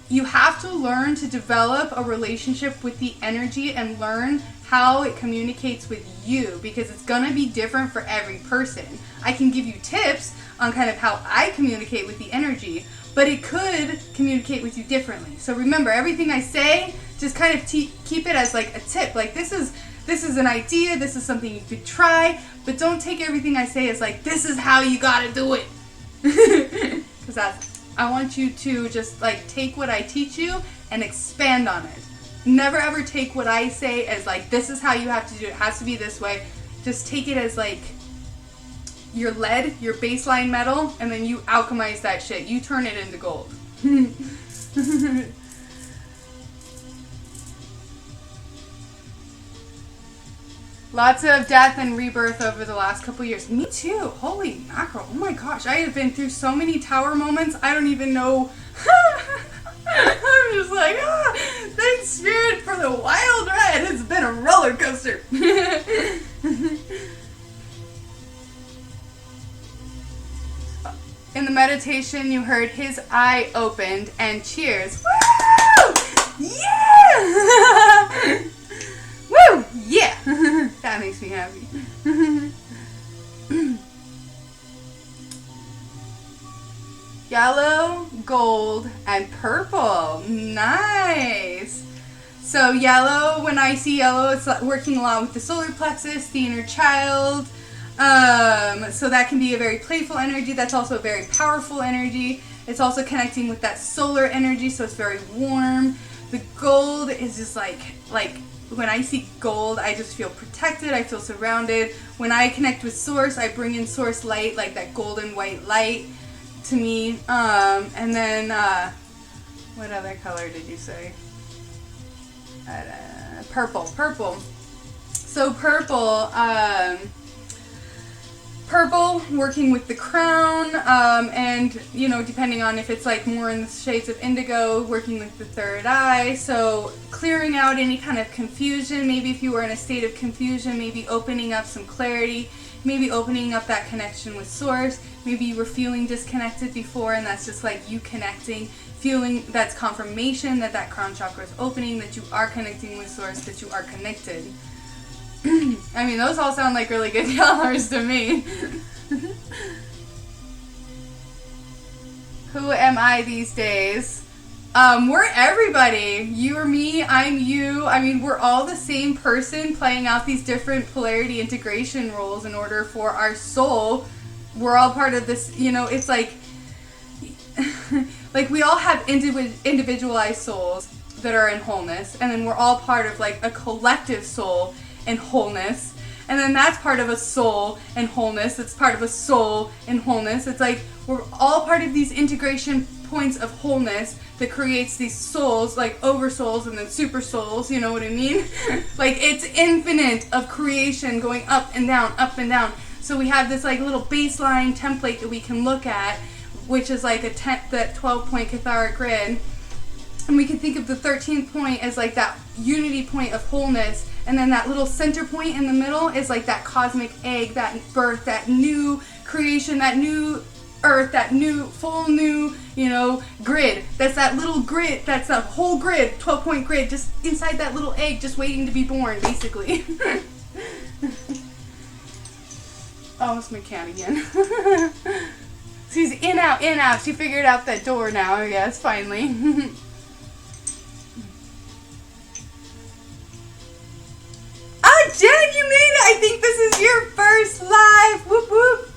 You have to learn to develop a relationship with the energy and learn how it communicates with you, because it's going to be different for every person. I can give you tips on kind of how I communicate with the energy, but it could communicate with you differently. So remember, everything I say, just kind of keep it as like a tip. Like this is an idea, this is something you could try, but don't take everything I say as like, this is how you gotta do it. Because I want you to just like take what I teach you and expand on it. Never ever take what I say as like, this is how you have to do it. It has to be this way. Just take it as like your lead, your baseline metal, and then you alchemize that shit. You turn it into gold. Lots of death and rebirth over the last couple years. Me too. Holy mackerel. Oh my gosh. I have been through so many tower moments. I don't even know. I'm just like, thanks Spirit for the wild ride. It's been a roller coaster. In the meditation, you heard his eye opened and cheers. Woo! Yeah! Woo! Yeah! That makes me happy. Yellow, gold, and purple. Nice! So yellow, when I see yellow, it's working along with the solar plexus, the inner child. So that can be a very playful energy. That's also a very powerful energy. It's also connecting with that solar energy, so it's very warm. The gold is just like when I see gold, I just feel protected. I feel surrounded. When I connect with source, I bring in source light, like that golden white light to me. And then, what other color did you say? Purple. So purple, purple working with the crown, and you know, depending on if it's like more in the shades of indigo, working with the third eye. So clearing out any kind of confusion. Maybe if you were in a state of confusion, maybe opening up some clarity, maybe opening up that connection with source. Maybe you were feeling disconnected before, and that's just like you connecting, feeling that's confirmation that crown chakra is opening, that you are connecting with source, that you are connected. I mean, those all sound like really good colors to me. Who am I these days? We're everybody. You or me, I'm you. I mean, we're all the same person playing out these different polarity integration roles in order for our soul. We're all part of this, you know, it's like, like we all have individualized souls that are in wholeness, and then we're all part of like a collective soul and wholeness, and then that's part of a soul and wholeness, that's part of a soul and wholeness. It's like we're all part of these integration points of wholeness that creates these souls, like over souls and then super souls, you know what I mean? Like it's infinite of creation going up and down, up and down. So we have this like little baseline template that we can look at, which is like that 12-point Catharic grid. And we can think of the 13th point as like that unity point of wholeness. And then that little center point in the middle is like that cosmic egg, that birth, that new creation, that new earth, that new, full new, you know, grid. That's that little grid, that's that whole grid, 12-point grid, just inside that little egg, just waiting to be born, basically. Oh, it's my cat again. She's in, out, in, out. She figured out that door now, I guess, finally. Oh, Jen, you made it! I think this is your first live! Whoop, whoop!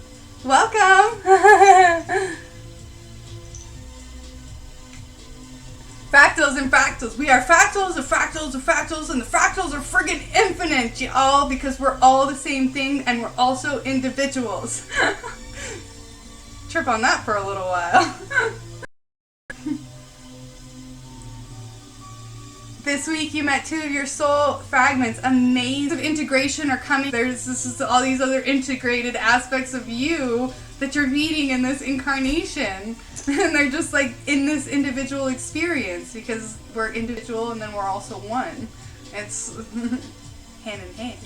Welcome! Fractals and fractals. We are fractals of fractals of fractals, and the fractals are friggin' infinite, y'all, because we're all the same thing, and we're also individuals. Trip on that for a little while. This week you met 2 of your soul fragments. Amazing integration are coming. There's all these other integrated aspects of you that you're meeting in this incarnation. And they're just like in this individual experience, because we're individual and then we're also one. It's hand in hand.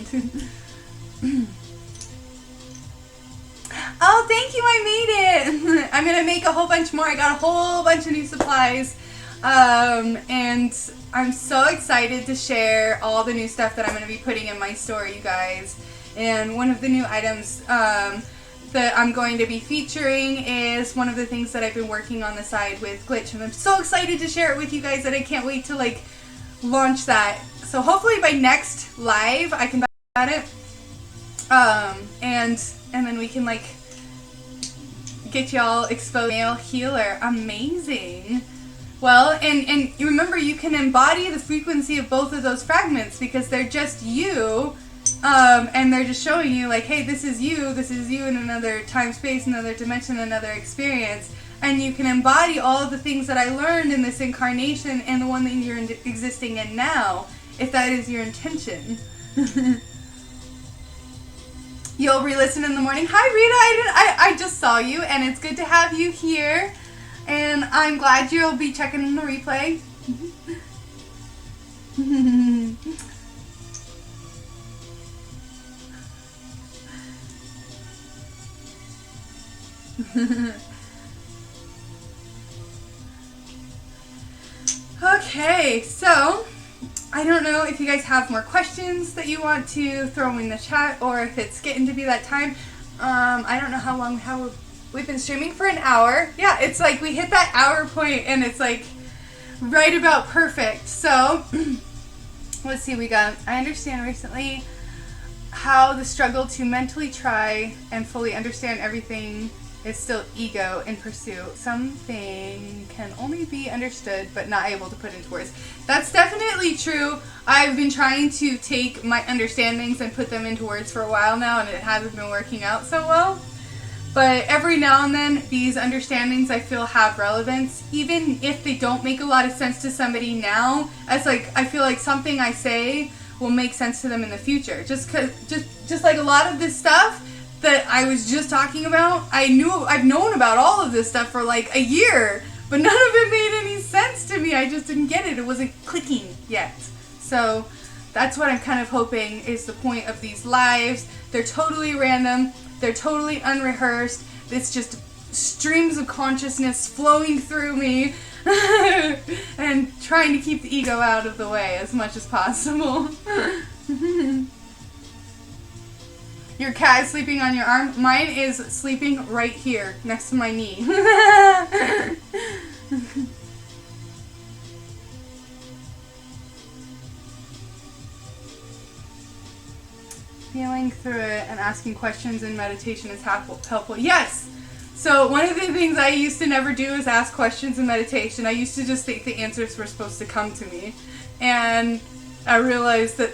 Oh, thank you, I made it! I'm gonna make a whole bunch more. I got a whole bunch of new supplies. And I'm so excited to share all the new stuff that I'm going to be putting in my store, you guys. And one of the new items that I'm going to be featuring is one of the things that I've been working on the side with Glitch. And I'm so excited to share it with you guys that I can't wait to like launch that. So hopefully by next live I can talk about it. And then we can like get y'all exposed. Male healer. Amazing. Well, and you remember, you can embody the frequency of both of those fragments because they're just you, and they're just showing you like, hey, this is you in another time, space, another dimension, another experience, and you can embody all of the things that I learned in this incarnation and the one that you're existing in now, if that is your intention. You'll re-listen in the morning. Hi, Rita, I just saw you, and it's good to have you here. And I'm glad you'll be checking in the replay. Okay, so I don't know if you guys have more questions that you want to throw in the chat, or if it's getting to be that time. I don't know how long we've been streaming for an hour. Yeah, it's like we hit that hour point and it's like right about perfect. So let's see, we got, I understand recently how the struggle to mentally try and fully understand everything is still ego in pursuit. Something can only be understood but not able to put into words. That's definitely true. I've been trying to take my understandings and put them into words for a while now, and it hasn't been working out so well. But every now and then, these understandings I feel have relevance, even if they don't make a lot of sense to somebody now. As like, I feel like something I say will make sense to them in the future. Just like a lot of this stuff that I was just talking about, I've known about all of this stuff for like a year, but none of it made any sense to me. I just didn't get it. It wasn't clicking yet. So that's what I'm kind of hoping is the point of these lives. They're totally random. They're totally unrehearsed. It's just streams of consciousness flowing through me and trying to keep the ego out of the way as much as possible. Your cat is sleeping on your arm. Mine is sleeping right here next to my knee. Feeling through it and asking questions in meditation is helpful. Yes! So one of the things I used to never do is ask questions in meditation. I used to just think the answers were supposed to come to me. And I realized that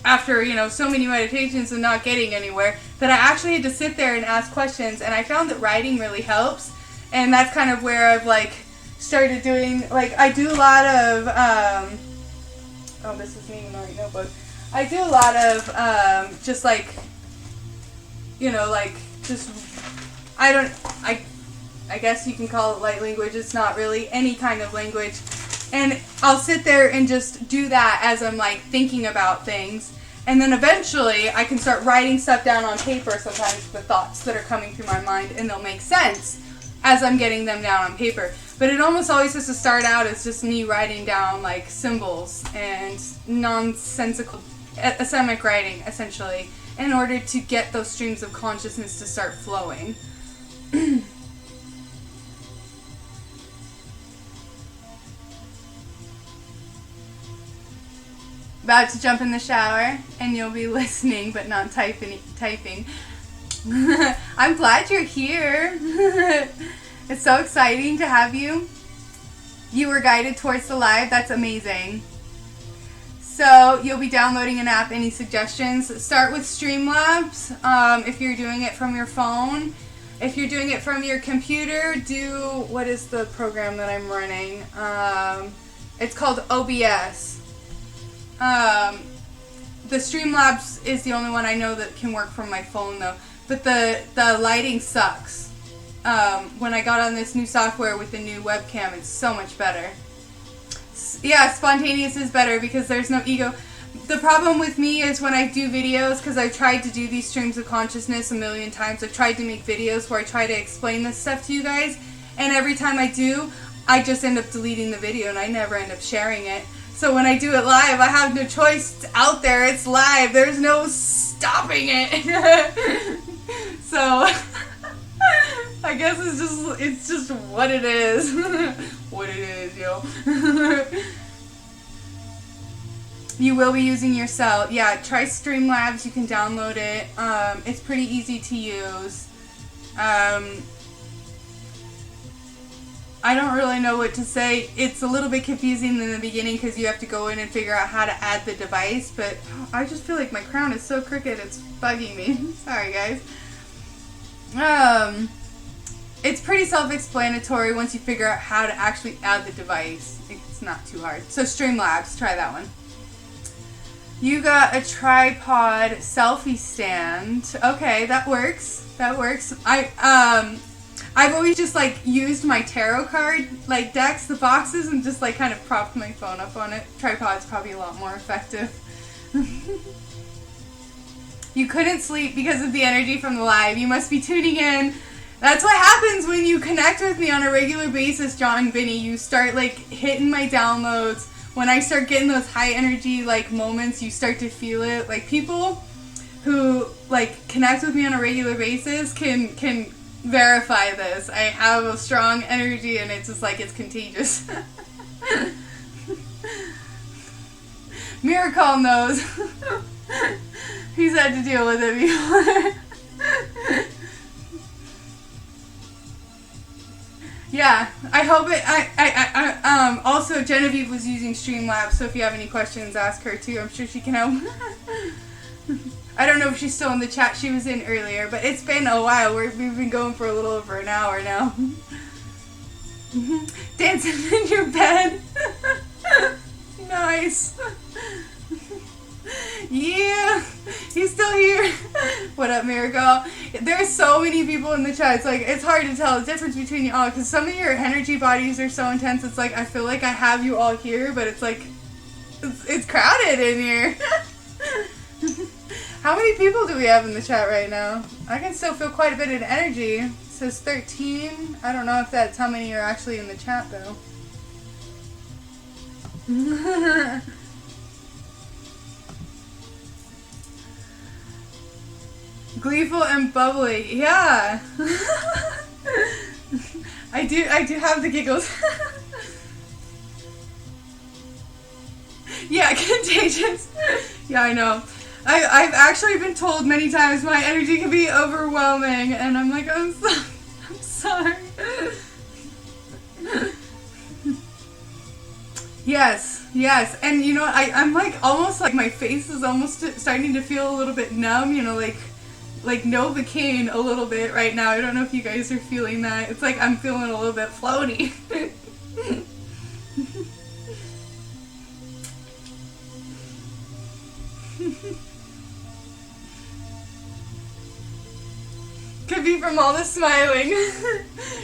after, so many meditations and not getting anywhere, that I actually had to sit there and ask questions. And I found that writing really helps. And that's kind of where I've, started doing, I do a lot of, oh, this isn't even the right notebook. I do a lot of, I guess you can call it light language. It's not really any kind of language. And I'll sit there and just do that as I'm like thinking about things. And then eventually I can start writing stuff down on paper, sometimes the thoughts that are coming through my mind, and they'll make sense as I'm getting them down on paper. But it almost always has to start out as just me writing down like symbols and nonsensical asemic writing, essentially, in order to get those streams of consciousness to start flowing. About to jump in the shower, and you'll be listening but not typing. I'm glad you're here. It's so exciting to have you. You were guided towards the live. That's amazing. So you'll be downloading an app. Any suggestions? Start with Streamlabs if you're doing it from your phone. If you're doing it from your computer, what is the program that I'm running? It's called OBS. The Streamlabs is the only one I know that can work from my phone though. But the lighting sucks. When I got on this new software with the new webcam, it's so much better. Yeah, spontaneous is better because there's no ego. The problem with me is when I do videos, because I've tried to do these streams of consciousness a million times. I've tried to make videos where I try to explain this stuff to you guys. And every time I do, I just end up deleting the video and I never end up sharing it. So when I do it live, I have no choice. It's out there. It's live. There's no stopping it. So I guess it's just what it is. What it is, yo. You will be using your cell. Yeah, try Streamlabs. You can download it. It's pretty easy to use. I don't really know what to say. It's a little bit confusing in the beginning because you have to go in and figure out how to add the device, but I just feel like my crown is so crooked it's bugging me. Sorry guys. It's pretty self-explanatory once you figure out how to actually add the device. It's not too hard. So Streamlabs, try that one. You got a tripod selfie stand. Okay, that works. That works. I've always just like used my tarot card like decks, the boxes, and just like kind of propped my phone up on it. Tripod's probably a lot more effective. You couldn't sleep because of the energy from the live. You must be tuning in. That's what happens when you connect with me on a regular basis, John Vinny. You start like hitting my downloads. When I start getting those high energy like moments, you start to feel it. Like people who like connect with me on a regular basis can verify this. I have a strong energy and it's just like it's contagious. Miracle knows. He's had to deal with it before. Yeah, I hope it. Also, Genevieve was using Streamlabs, so if you have any questions, ask her too. I'm sure she can help. I don't know if she's still in the chat. She was in earlier, but it's been a while. We've been going for a little over an hour now. Dancing in your bed. Nice. Yeah, he's still here. What up, Miracle? There's so many people in the chat. It's like, it's hard to tell the difference between you all because some of your energy bodies are so intense. It's like, I feel like I have you all here, but it's like, it's crowded in here. How many people do we have in the chat right now? I can still feel quite a bit of energy. It says 13. I don't know if that's how many are actually in the chat, though. Gleeful and bubbly. Yeah. I do have the giggles. Yeah, contagious. Yeah, I know. I've actually been told many times my energy can be overwhelming, and I'm like, I'm sorry. Yes, and you know what, I'm like, almost like my face is almost starting to feel a little bit numb, you know, like Novocaine a little bit right now. I don't know if you guys are feeling that. It's like I'm feeling a little bit floaty. Could be from all the smiling.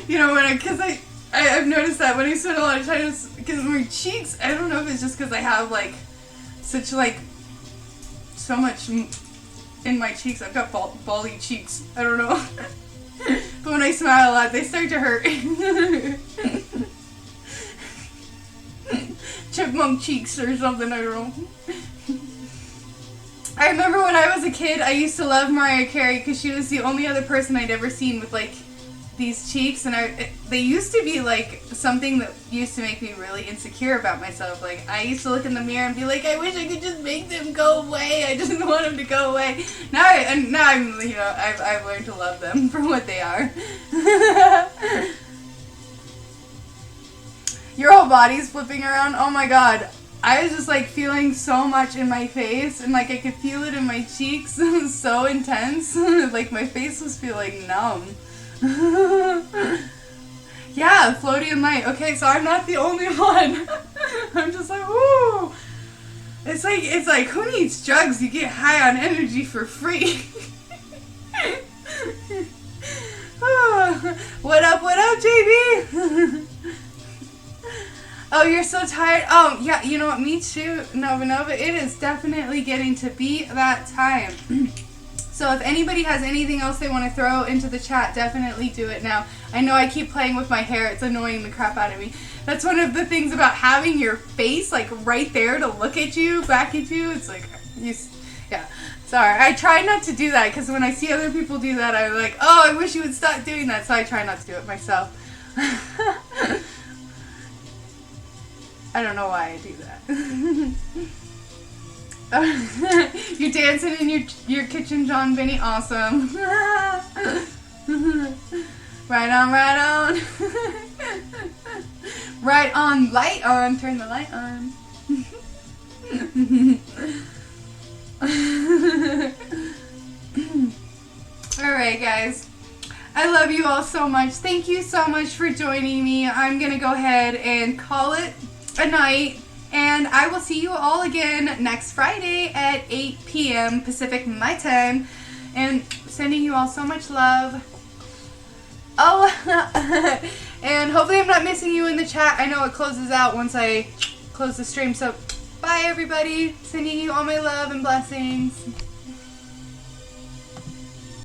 You know, because I've noticed that when I spend a lot of time, because my cheeks, I don't know if it's just because I have like such like so much in my cheeks. I've got bally cheeks. I don't know. But when I smile a lot, they start to hurt. Chipmunk cheeks or something, I don't know. I remember when I was a kid, I used to love Mariah Carey because she was the only other person I'd ever seen with like these cheeks, and they used to be like something that used to make me really insecure about myself. Like I used to look in the mirror and be like, I wish I could just make them go away. I just want them to go away. Now I'm you know I've learned to love them for what they are. Your whole body's flipping around. Oh my god. I was just like feeling so much in my face, and like I could feel it in my cheeks. It was so intense. Like my face was feeling numb. Yeah, floaty and light. Okay, so I'm not the only one. I'm just like, woo. It's like who needs drugs? You get high on energy for free. What up, JB? Oh, you're so tired. Oh, yeah, you know what? Me too, Nova. It is definitely getting to be that time. So if anybody has anything else they want to throw into the chat, definitely do it now. I know I keep playing with my hair. It's annoying the crap out of me. That's one of the things about having your face, like, right there to look at you, back at you. It's like, yeah. Sorry. I try not to do that because when I see other people do that, I'm like, oh, I wish you would stop doing that. So I try not to do it myself. I don't know why I do that. You're dancing in your kitchen, John Vinny. Awesome. Right on, right on. Right on, light on. Turn the light on. Alright, guys. I love you all so much. Thank you so much for joining me. I'm going to go ahead and call it a night. And I will see you all again next Friday at 8 p.m. Pacific my time. And sending you all so much love. Oh, and hopefully I'm not missing you in the chat. I know it closes out once I close the stream. So bye everybody. Sending you all my love and blessings.